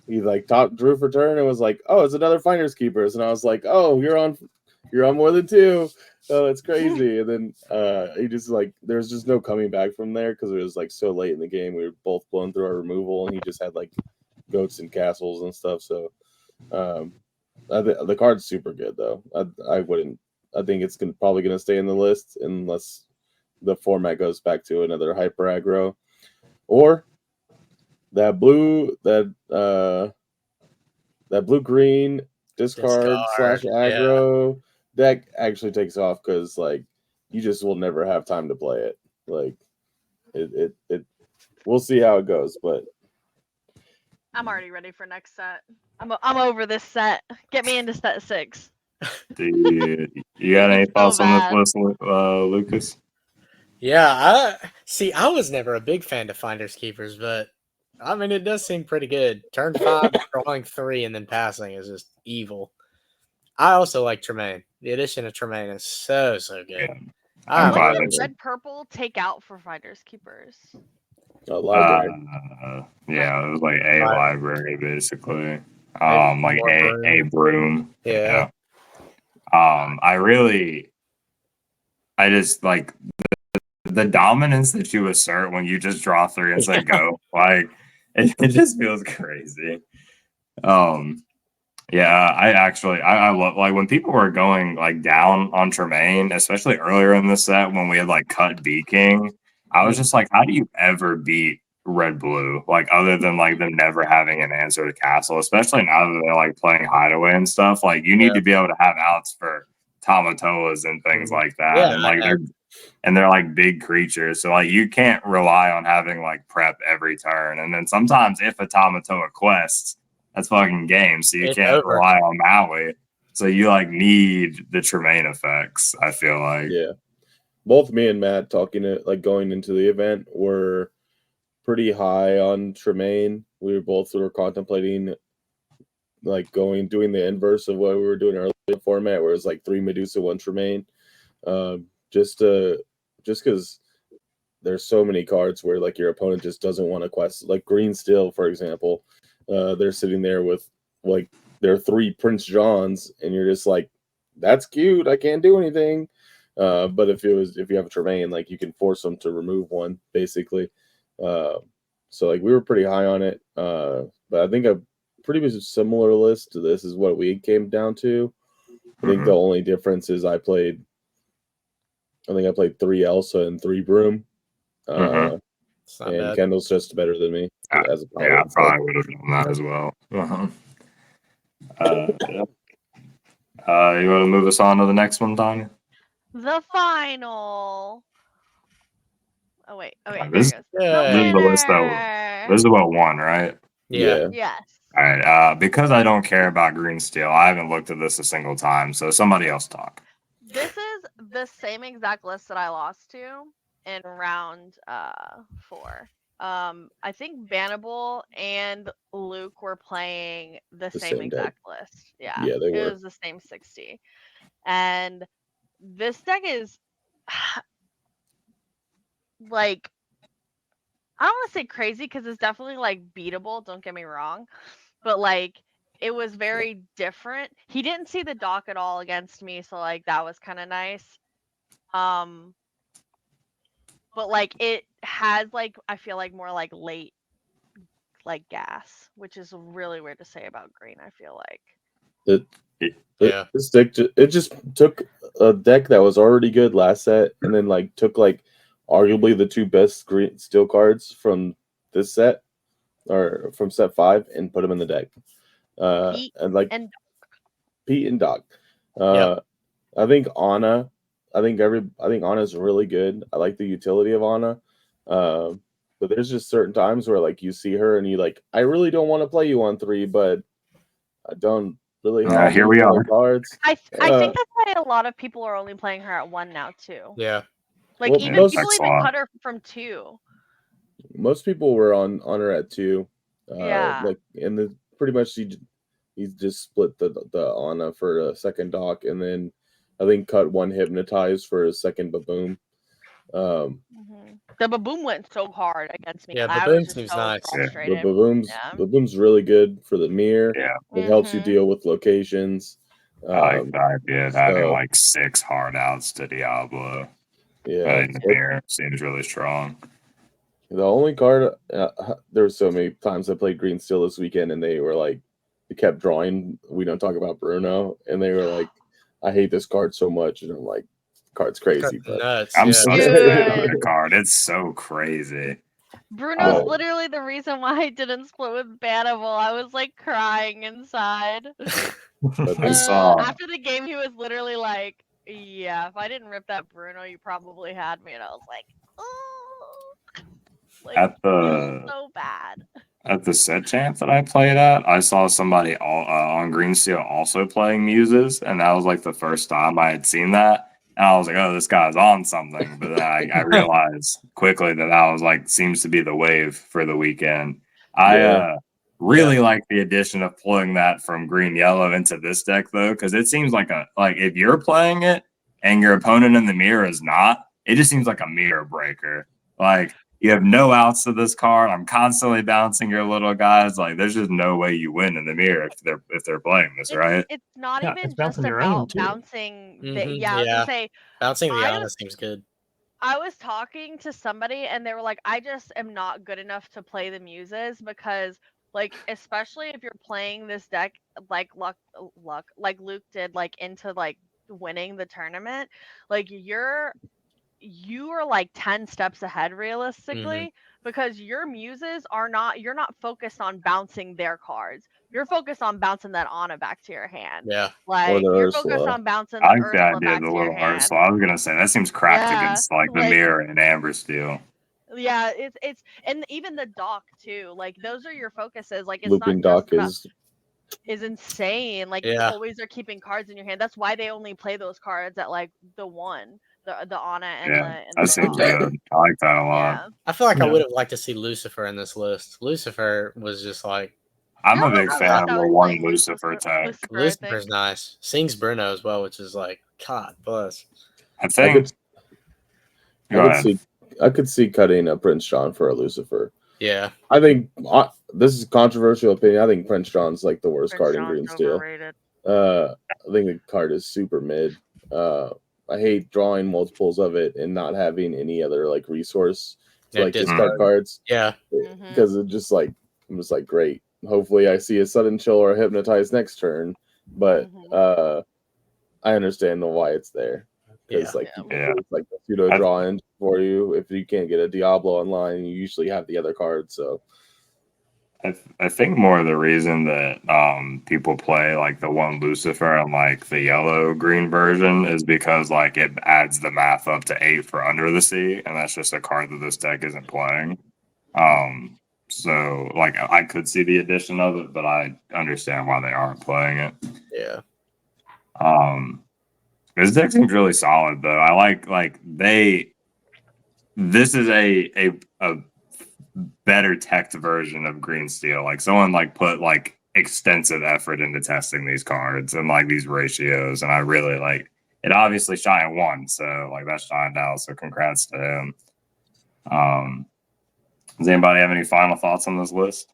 he like drew for turn and was like, "Oh, it's another Finders Keepers," and I was like, "Oh, you're on more than 2. Oh, that's crazy." And then he just like there's just no coming back from there because it was like so late in the game. We were both blown through our removal, and he just had like goats and castles and stuff. So the card's super good though. I think it's probably gonna stay in the list unless the format goes back to another hyper aggro or that blue green discard / aggro deck actually takes off because like you just will never have time to play it. Like it we'll see how it goes, but I'm already ready for next set. I'm over this set. Get me into set 6. Dude, you got any So thoughts on this bad. list, Lucas? Yeah, I was never a big fan of finders keepers, but I mean it does seem pretty good. Turn 5, drawing 3, and then passing is just evil. I also like Tremaine. The addition of Tremaine is so good. Yeah, I I'm What glad love did it's. it. Red Purple take out for Finders Keepers? Library. Yeah, it was like a Library. library basically. Maybe Like more a broom. broom. Yeah. I just like the dominance that you assert when you just draw 3 and say go. Like it just feels crazy. Yeah, I love like when people were going like down on Tremaine, especially earlier in the set when we had like cut B King. I was just like, how do you ever beat red blue? Like other than like them never having an answer to castle, especially now that they're like playing hideaway and stuff. Like you need Yeah. to be able to have outs for Tamatoas and things Mhm. like that. Yeah, And like they're like big creatures. So like you can't rely on having like prep every turn. And then sometimes if a Tamatoa quests, that's fucking game. So you It's can't over. rely on Maui. So you like need the Tremaine effects, I feel like. Yeah. Both me and Matt going into the event were pretty high on Tremaine. We were both sort of contemplating like doing the inverse of what we were doing earlier in the format, where it's like 3 Medusa, 1 Tremaine. Just because there's so many cards where like your opponent just doesn't want to quest, like Green Steel, for example. They're sitting there with like their 3 Prince Johns, and you're just like, that's cute. I can't do anything. But if you have a Tremaine, like you can force them to remove 1 basically. So like we were pretty high on it. But I think a pretty much similar list to this is what we came down to. I think the only difference is I played 3 Elsa and 3 Broom. Mhm. It's not And bad. Kendall's just better than me as a Yeah, I pilot. probably would have done that as well. Yeah. You want to move us on to the next one, Tanya? The final. Oh wait. Okay, This- there it goes. Yeah. The This is the list that winner. this is about 1, right? Yeah. Yes. All right. Because I don't care about Green Steel, I haven't looked at this a single time. So somebody else talk. This is the same exact list that I lost to in round 4. I think Bannable and Luke were playing the same same deck. exact list. Yeah. Yeah, they it were. was the same 60. And this deck is like, I don't want to say crazy because it's definitely like beatable, don't get me wrong. But like it was very different. He didn't see the dock at all against me, so like that was kind of nice. But like it has like, I feel like more like late like gas, which is really weird to say about green, I feel like. Yeah. This deck it just took a deck that was already good last set, and then like took like arguably the 2 best Green Steel cards from this set or from set 5 and put them in the deck. Pete And like and Pete and Doc. Yep. I think Anna. I think Anna's really good. I like the utility of Anna. But there's just certain times where like you see her and you like, I really don't want to play you on 3, but I don't really have Here any we other are. cards. I think that's why a lot of people are only playing her at 1 now too. Yeah. Like Well, even most- people even Excellent. cut her from 2. Most people were on her at 2. Yeah. Like and the pretty much he just split the Anna for a second Doc, and then I think cut 1 Hypnotize for a second Baboom. The Baboom went so hard against me. Yeah, I Baboom was just seems so nice. The frustrated. Baboom's really good for the mirror. Yeah. It helps you Mhm. deal with locations. I like the idea of having so- like 6 hard outs to Diablo. Yeah, In the mirror seems really strong. the only card there were so many times I played Green Steel this weekend, and they were like, they kept drawing. We don't talk about Bruno, and they were like, I hate this card so much, and I'm like, card's crazy, but Nuts. I'm Yeah. such a fan of Dude. the card. It's so crazy. Bruno's Oh. literally the reason why I didn't split with Bannable. I was like crying inside. But I saw. After the game, he was literally like, "Yeah, if I didn't rip that Bruno, you probably had me." And I was like, "Oh, like At feels the so bad." At the set champ that I played at, I saw somebody on Green Steel also playing Muses, and that was like the first time I had seen that. And I was like, "Oh, this guy's on something." But then I realized quickly that was like seems to be the wave for the weekend. I really like the addition of pulling that from Green Yellow into this deck though, because it seems like if you're playing it and your opponent in the mirror is not, it just seems like a mirror breaker. Like, you have no outs to this card. I'm constantly bouncing your little guys. Like, there's just no way you win in the mirror if they're playing this, right? It's not Yeah, even it's just bouncing your own, about too. bouncing. Mhm, I was gonna say bouncing the I Ohana was- seems good. I was talking to somebody and they were like, I just am not good enough to play the Muses because, like, especially if you're playing this deck like luck like Luke did, like into like winning the tournament, like you are like 10 steps ahead realistically because your Muses you're not focused on bouncing their cards. You're focused on bouncing that Ana back to your hand. Yeah. Like the you're Ursula. focused on bouncing I the like the Ursula idea of back the to your little hand. Ursula. I was gonna say that seems cracked Yeah, against like the like- mirror and Amber Steel. Yeah, it's and even the dock too. Like those are your focuses. Like it's Looping not dock just is insane. Like you Yeah. always are keeping cards in your hand. That's why they only play those cards at like the Ana and Yeah, the and that the seems Valle. good. I like that a lot. Yeah. I feel like I Yeah. would have liked to see Lucifer in this list. Lucifer was just like I'm You're a big the fan one of that the was one playing Lucifer tag. Lucifer, I Lucifer's think. nice. Sings Bruno as well, which is like God bless. I I think. Go ahead. I could see cutting a Prince John for a Lucifer. Yeah. I think this is a controversial opinion. I think Prince John's like the worst Prince card in John's Green Steel. overrated. I think the card is super mid. I hate drawing multiples of it and not having any other like resource to Yeah, like discard. discard cards Yeah. because it just like I'm just like great. Hopefully I see a sudden chill or a hypnotize next turn, but I understand why it's there because like you can it's like a pseudo draw in for you. If you can't get a Diablo online, you usually have the other cards. So I think more of the reason that people play like the one Lucifer and like the yellow green version is because like it adds the math up to 8 for Under the Sea, and that's just a card that this deck isn't playing. So like I could see the addition of it, but I understand why they aren't playing it. Yeah. This deck seems really solid though. I like this is a better teched version of Green Steel. Like someone like put like extensive effort into testing these cards and like these ratios, and I really like it. Obviously, Cheyenne won, so like that's shined out. So congrats to him. Does anybody have any final thoughts on this list?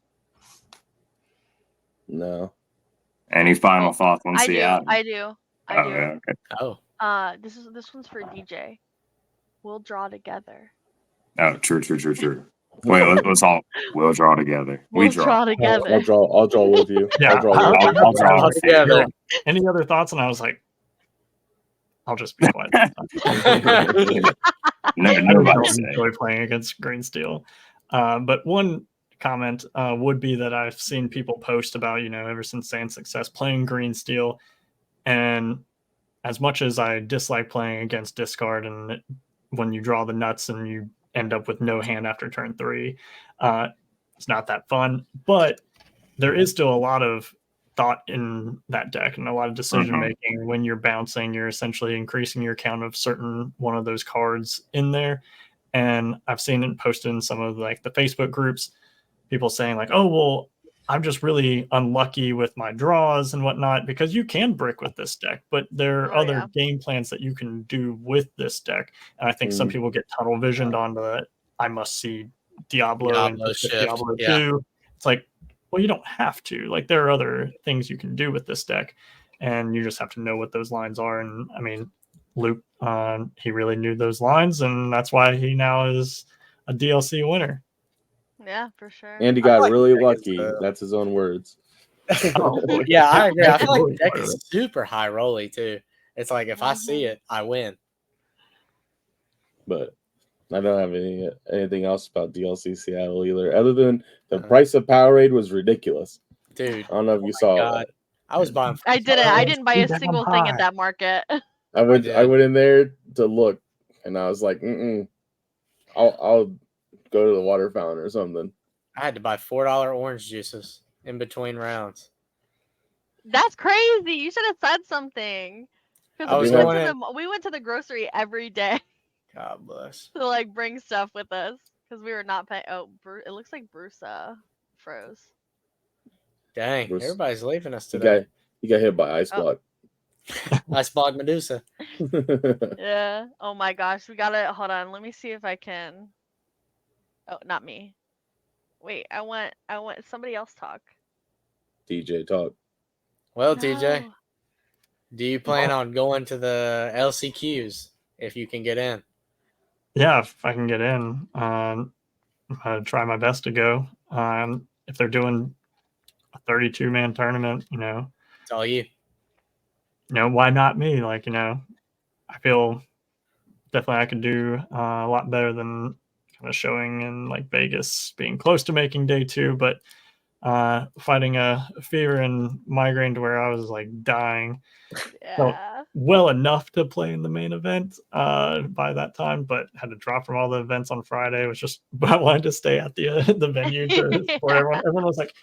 no. Any final thoughts on Seattle? I do. Yeah, okay. Oh. This one's for DJ. We'll draw together. Oh, true. Wait, let's all we'll draw together. We'll draw together. I'll draw with you. Yeah, I'll draw with you. I'll draw with you. together. Any other thoughts? And I was like, I'll just be quiet. Nobody I say. enjoy playing against Green Steel. But one comment would be that I've seen people post about, ever since Sand Success playing Green Steel. And as much as I dislike playing against discard and when you draw the nuts and you end up with no hand after turn 3, it's not that fun. But there is still a lot of thought in that deck and a lot of decision making. When you're bouncing, you're essentially increasing your count of certain one of those cards in there. And I've seen it posted in some of like the Facebook groups, people saying like, oh, well, I'm just really unlucky with my draws and whatnot, because you can brick with this deck, but there are other game plans that you can do with this deck. And I think some people get tunnel visioned on the, I must see Diablo and Diablo 2. It's like, well, you don't have to. Like, there are other things you can do with this deck, and you just have to know what those lines are. And I mean, Luke, he really knew those lines, and that's why he now is a DLC winner. Yeah, for sure. And he got really lucky. That's his own words. Yeah, I agree. I feel like the deck is super high rolly too. It's like if I see it, I win. But I don't have anything else about DLC Seattle either, other than the price of Powerade was ridiculous. Dude, I don't know if you saw that. I was buying. I didn't buy a single thing at that market. I went in there to look, and I was like, I'll go to the water fountain or something. I had to buy $4 orange juices in between rounds. That's crazy. You should have said something. I Because was we going went in. we went to the grocery every day God bless. to like bring stuff with us because we were not paying. Oh, it looks like Bruce froze. Dang, Bruce, everybody's leaving us He today. got hit by ice Oh. block. Icebog Medusa. Yeah. Oh my gosh, we gotta hold on. Let me see if I can. Oh, not me. Wait, I want somebody else talk. DJ talk. Well, TJ, No. do you plan on going to the LCQs if you can get in? Yeah, if I can get in, I'm gonna try my best to go. If they're doing a 32-man tournament, It's all you. why not me? Like, I feel definitely I could do a lot better than kind of showing in like Vegas, being close to making day 2, but fighting a fever and migraine to where I was like dying. Yeah. Well enough to play in the main event by that time, but had to drop from all the events on Friday. It was just, I wanted to stay at the venue to support everyone. Everyone was like,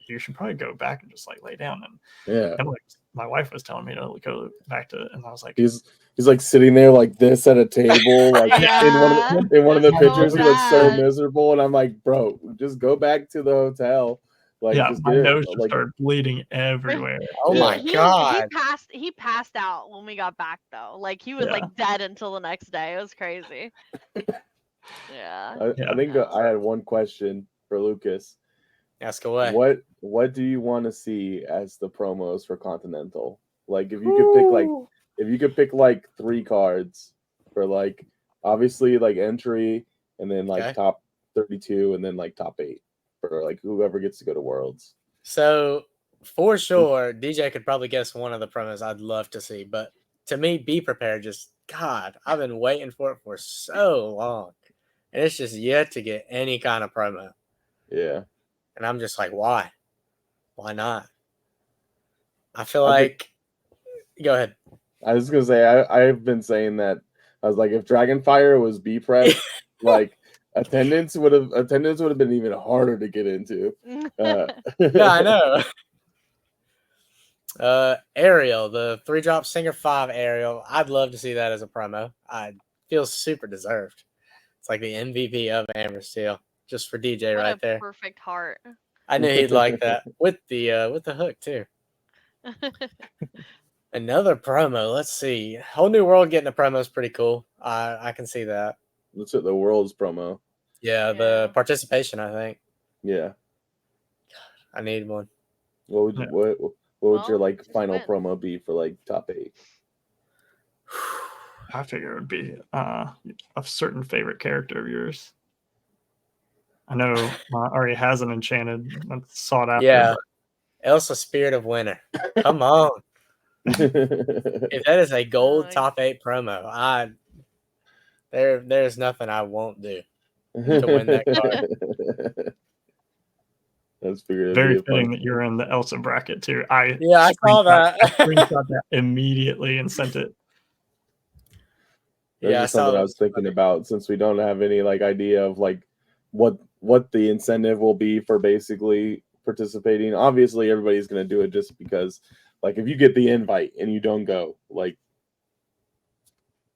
you should probably go back and just like lay down. Yeah. And like, my wife was telling me to go back to, and I was like, He's like sitting there like this at a table, like Yeah. in one of the It's so pictures. He looks so bad. miserable, and I'm like, bro, just go back to the hotel. Like, yeah, just my get it. nose just Like, started bleeding everywhere. Oh Yeah. my God. He passed out when we got back though. Like he was Yeah. like dead until the next day. It was crazy. Yeah. I think No. I had one question for Lucas. Ask away. What do you want to see as the promos for Continental? Like, if you could pick like 3 cards for like obviously like entry, and then like Okay. top 32, and then like top 8 for like whoever gets to go to Worlds. So, for sure, DJ could probably guess one of the promos I'd love to see. But to me, Be Prepared just, God, I've been waiting for it for so long. And it's just yet to get any kind of promo. Yeah. And I'm just like, why? Why not? I feel I like. Go ahead. I was gonna say I've been saying that. I was like, if Dragonfire was B prep, like attendance would have been even harder to get into. Yeah, I know. Ariel, the 3-drop Singer 5 Ariel. I'd love to see that as a promo. I feel super deserved. It's like the MVP of Amber Steel, just for DJ What right a there. perfect heart. I knew he'd like that with the hook too. Another promo. Let's see. Whole New World getting a promo is pretty cool. I can see that. Let's hit the Worlds promo. Yeah, Yeah. the participation. I think Yeah. I need one. What would Yeah. what would your Well, like just final win. promo be for like top 8? I figure it would be a certain favorite character of yours. I know already has an enchanted that's sought after. Yeah, Elsa, Spirit of Winter. Come on. If that is a gold top 8 promo, there's nothing I won't do to win that card. That's figured. Very fitting that you're in the Elsa bracket too. I saw that. Screenshot that immediately and sent it. That's Yeah, just something I was thinking funny. about, since we don't have any like idea of like what the incentive will be for basically participating. Obviously, everybody's going to do it just because, like, if you get the invite and you don't go, like,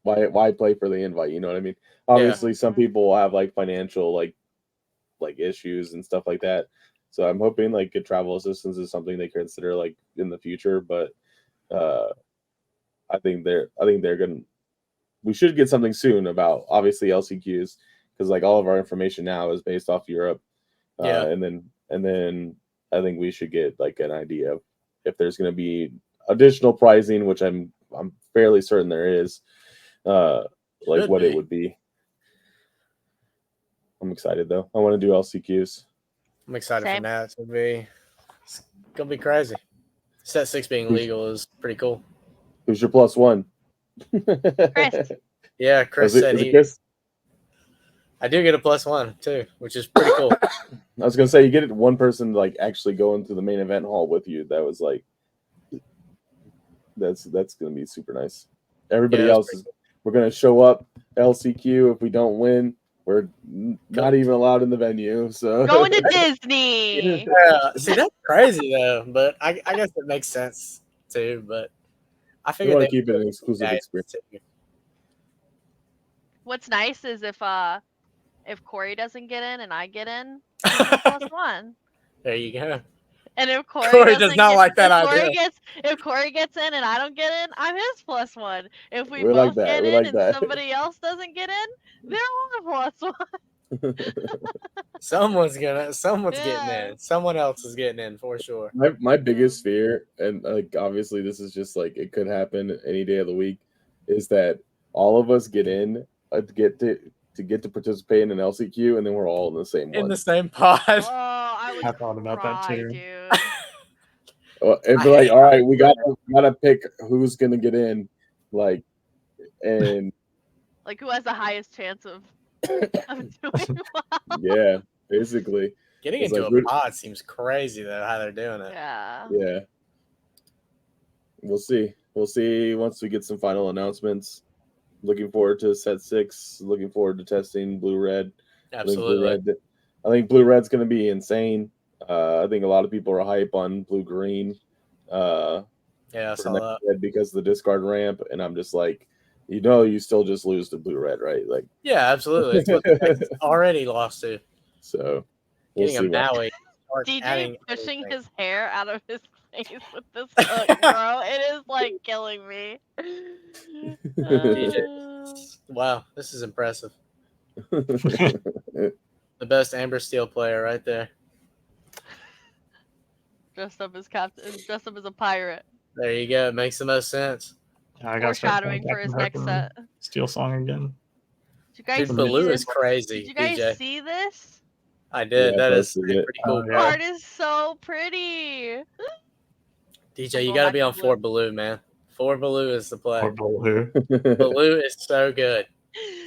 why play for the invite? You know what I mean? Obviously, some people will have like financial like issues and stuff like that. So I'm hoping like good travel assistance is something they consider like in the future. But I think they're gonna. We should get something soon about obviously LCQs, because like all of our information now is based off Europe. And then I think we should get like an idea of if there's going to be additional pricing, which I'm fairly certain there is. Like what it would be. I'm excited though. I want to do LCQs. I'm excited Same. for that. It's gonna be crazy. Set 6 being legal is pretty cool. Who's your +1? Chris. Yeah, Chris said he. Chris? I do get a +1 too, which is pretty cool. I was gonna say you get one person like actually going to the main event hall with you. That was like that's gonna be super nice. Everybody else is. We're gonna show up LCQ. If we don't win, we're not even allowed in the venue. So Going to Disney. Yeah, see, that's crazy though, but I guess it makes sense too. But I we figured want they to keep it an exclusive guys experience. too. What's nice is if Corey doesn't get in and I get in, he's a +1. There you go. And if Corey does not like that idea. If Corey gets in and I don't get in, I'm his +1. If we We like both that. get We in like and that. somebody else doesn't get in, they're all a +1. Someone's getting Yeah. in. Someone else is getting in for sure. My biggest fear, and like obviously this is just like it could happen any day of the week, is that all of us get in to get to participate in an LCQ, and then we're all in the same In one. the same pod. Oh, I would I thought about that cry, too. dude. And I be like, hate all right, we gotta pick who's gonna get in, like, and Like, who has the highest chance of doing well? yeah, basically, Getting It's into like a we're- pod seems crazy though, how they're doing it. Yeah. yeah. We'll see. We'll see once we get some final announcements. Looking forward to set 6. Looking forward to testing blue red. Absolutely. I think blue red's going to be insane. I think a lot of people are hype on blue green. Yeah, I for saw next that. red because of the discard ramp, and I'm just like, you still just lose to blue red, right? Like, Yeah, absolutely. It's what the deck's already lost to. so we'll Getting see. him now. DJ pushing his hair out of his face with this hook, bro. It is like killing me. Wow, this is impressive. The best Amber Steel player right there. Dressed up as captain, dressed up as a pirate. There you go. It makes the most sense. I got Foreshadowing for his next set. Steel Song again. Did you guys Dude, see Baloo this? is crazy. Did you guys DJ. see this? I did. Yeah, That is posted it. pretty cool. Oh, bro. yeah. Art is so pretty. DJ, I'm you going got to back be to on Baloo. 4 Baloo, man. 4 Baloo is the play. Or Baloo. Baloo is so good.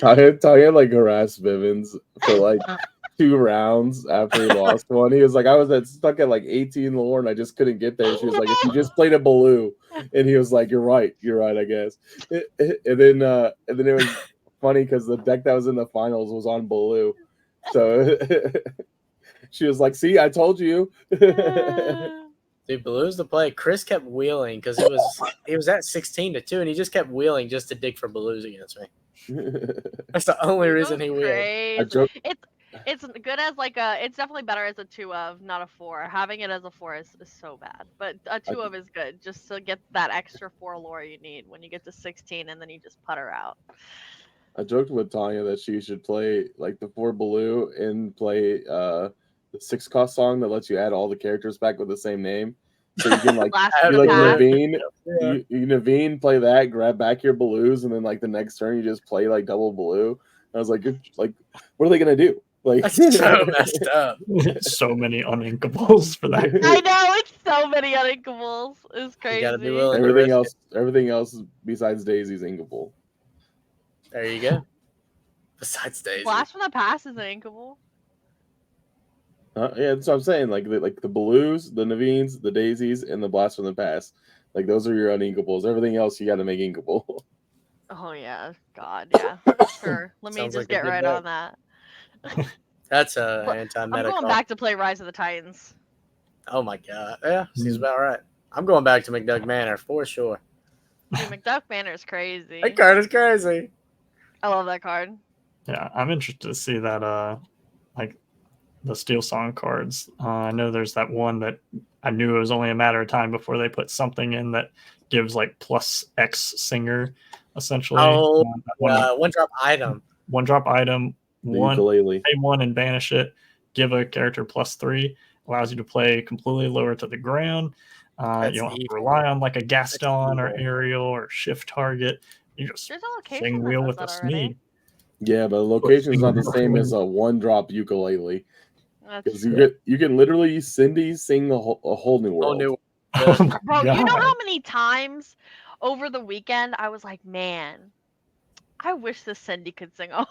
Tanya like harassed Bivens for like 2 rounds after he lost one. He was like, I was stuck at like 18 lore and I just couldn't get there. She was like, if you just played a Baloo, and he was like, you're right, I guess. And then it was funny because the deck that was in the finals was on Baloo, so she was like, see, I told you. Dude, Baloo's the play. Chris kept wheeling because he was at 16-2, and he just kept wheeling just to dig for Baloos against me. That's the only reason he wheeled. I joke- It's good as like it's definitely better as a 2 of, not a 4. Having it as a 4 is so bad. But a 2 of is good just to get that extra 4 lore you need when you get to 16 and then you just putter out. I joked with Tanya that she should play like the 4 Baloo and play the 6 cost song that lets you add all the characters back with the same name. So you can like Blast from you the like past. Naveen, Yeah. you Naveen play that, grab back your Baloos, and then like the next turn you just play like double Baloo. And I was like, what are they gonna do? Like That's so messed up. So many uninkables for that. I know it's so many uninkables. It's crazy. gotta be willing. everything else besides Daisy's inkable. There you go. Besides Daisy. Blast from the past is an inkable. Yeah, that's what I'm saying. Like the Baloos, the Naveens, the Daisies, and the Blast from the Past. Like those are your uninkables. Everything else you got to make inkable. Oh yeah, God, yeah. Sure. Let me Sounds just like a get good right deck. on that. That's a But anti-meta. I'm going back to play Rise of the Titans. Oh my god. Yeah, seems about right. I'm going back to McDuck Manor for sure. Dude, McDuck Manor is crazy. That card is crazy. I love that card. Yeah, I'm interested to see that like the Steel Song cards. I know there's that one that I knew it was only a matter of time before they put something in that gives like plus X singer, essentially. Oh, That one drop item. one drop item, The one ukulele. pay 1 and banish it, give a character +3, allows you to play completely lower to the ground. You That's don't have to evil. rely on like a Gaston or evil. Ariel or shift target. You just There's a location sing that wheel does with that a already. Smee. Yeah, but the location's not the same as a 1-drop ukulele. That's Because true. you can literally Cindy sing a whole new world. Oh, new. Oh my Bro, you know God. how many times over the weekend I was like, man, I wish this Cindy could sing. Or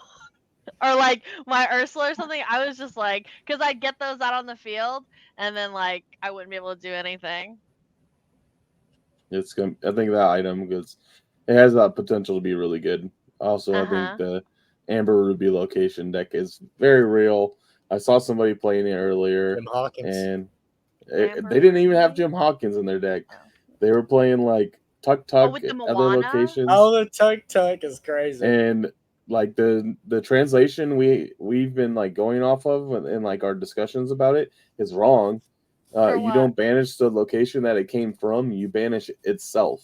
like my Ursula or something. I was just like, because I'd get those out on the field and then like I wouldn't be able to do anything. It's gonna. I think that item because it has that potential to be really good. Also, I think Uh-huh. Amber Ruby location deck is very real. I saw somebody playing it earlier, Jim Hawkins. and Amber they didn't even have Ruby? Jim Hawkins in their deck. Oh. They were playing like Tuk Oh, Tuk, with the other Moana? locations. Oh, the Tuk is crazy. And like the translation we've been like going off of and like our discussions about it is wrong. For You what? don't banish the location that it came from, you banish itself.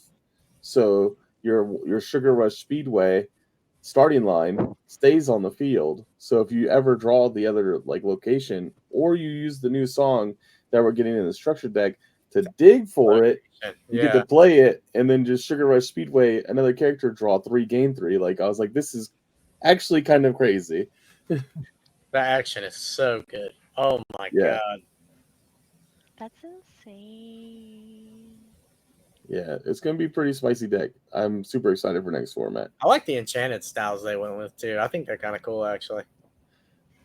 So your Sugar Rush Speedway starting line stays on the field. So if you ever draw the other like location, or you use the new song that we're getting in the structure deck to dig for it, you get to play it, and then just Sugar Rush Speedway, another character draw 3, gain 3. Like, I was like, this is actually kind of crazy. The action is so good. Oh my Yeah. god. That's insane. Yeah, it's gonna be a pretty spicy deck. I'm super excited for next format. I like the enchanted styles they went with too. I think they're kind of cool actually.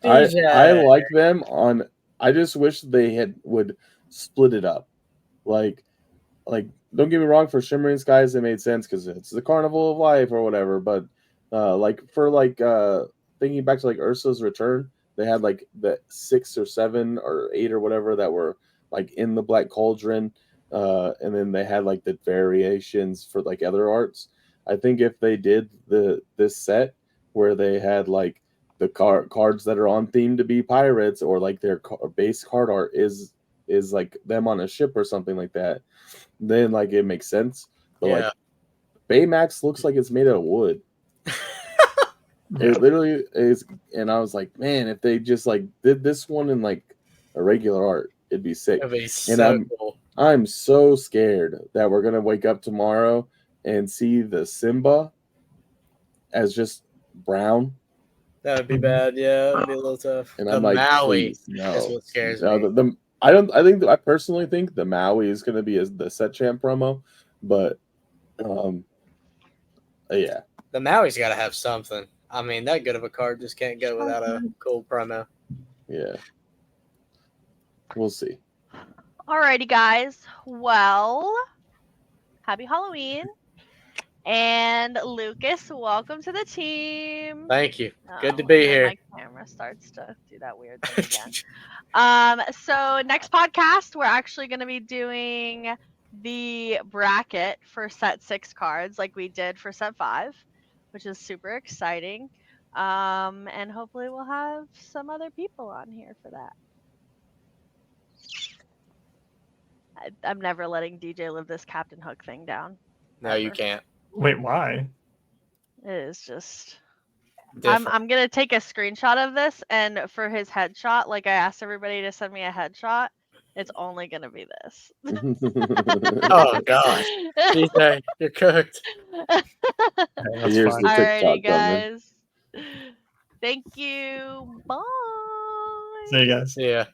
I like them on. I just wish they would split it up. Like don't get me wrong, for Shimmering Skies it made sense because it's the Carnival of Life or whatever. But thinking back to like Ursa's Return, they had like the 6 or 7 or 8 or whatever that were like in the Black Cauldron, and then they had like the variations for like other arts. I think if they did this set where they had like the cards that are on theme to be pirates, or like their base card art is like them on a ship or something like that, then like it makes sense. But like Baymax looks like it's made out of wood. It literally is, and I was like, man, if they just like did this one in like a regular art, it'd be sick. It'd be so cool. I'm so scared that we're gonna wake up tomorrow and see the Simba as just brown. That would be bad. Yeah, that would be a little tough. And the I'm like, Maui please, no. is what scares No, me. I personally think the Maui is going to be the set champ promo, but yeah, The Maui's got to have something. I mean, that good of a card just can't go without a cool promo. Yeah, we'll see. Alrighty, guys. Well, happy Halloween. And Lucas, welcome to the team. Thank you. Good to be here. My camera starts to do that weird thing again. So next podcast, we're actually going to be doing the bracket for set 6 cards like we did for set 5, which is super exciting. And hopefully we'll have some other people on here for that. I'm never letting DJ live this Captain Hook thing down. No, ever. you can't. Wait, why? It is just... Different. I'm going to take a screenshot of this, and for his headshot, like I asked everybody to send me a headshot, it's only going to be this. Oh, God. DJ, you're cooked. That's Here's fine. the Alrighty, TikTok coming. guys. Thank you. Bye. See you guys. Yeah.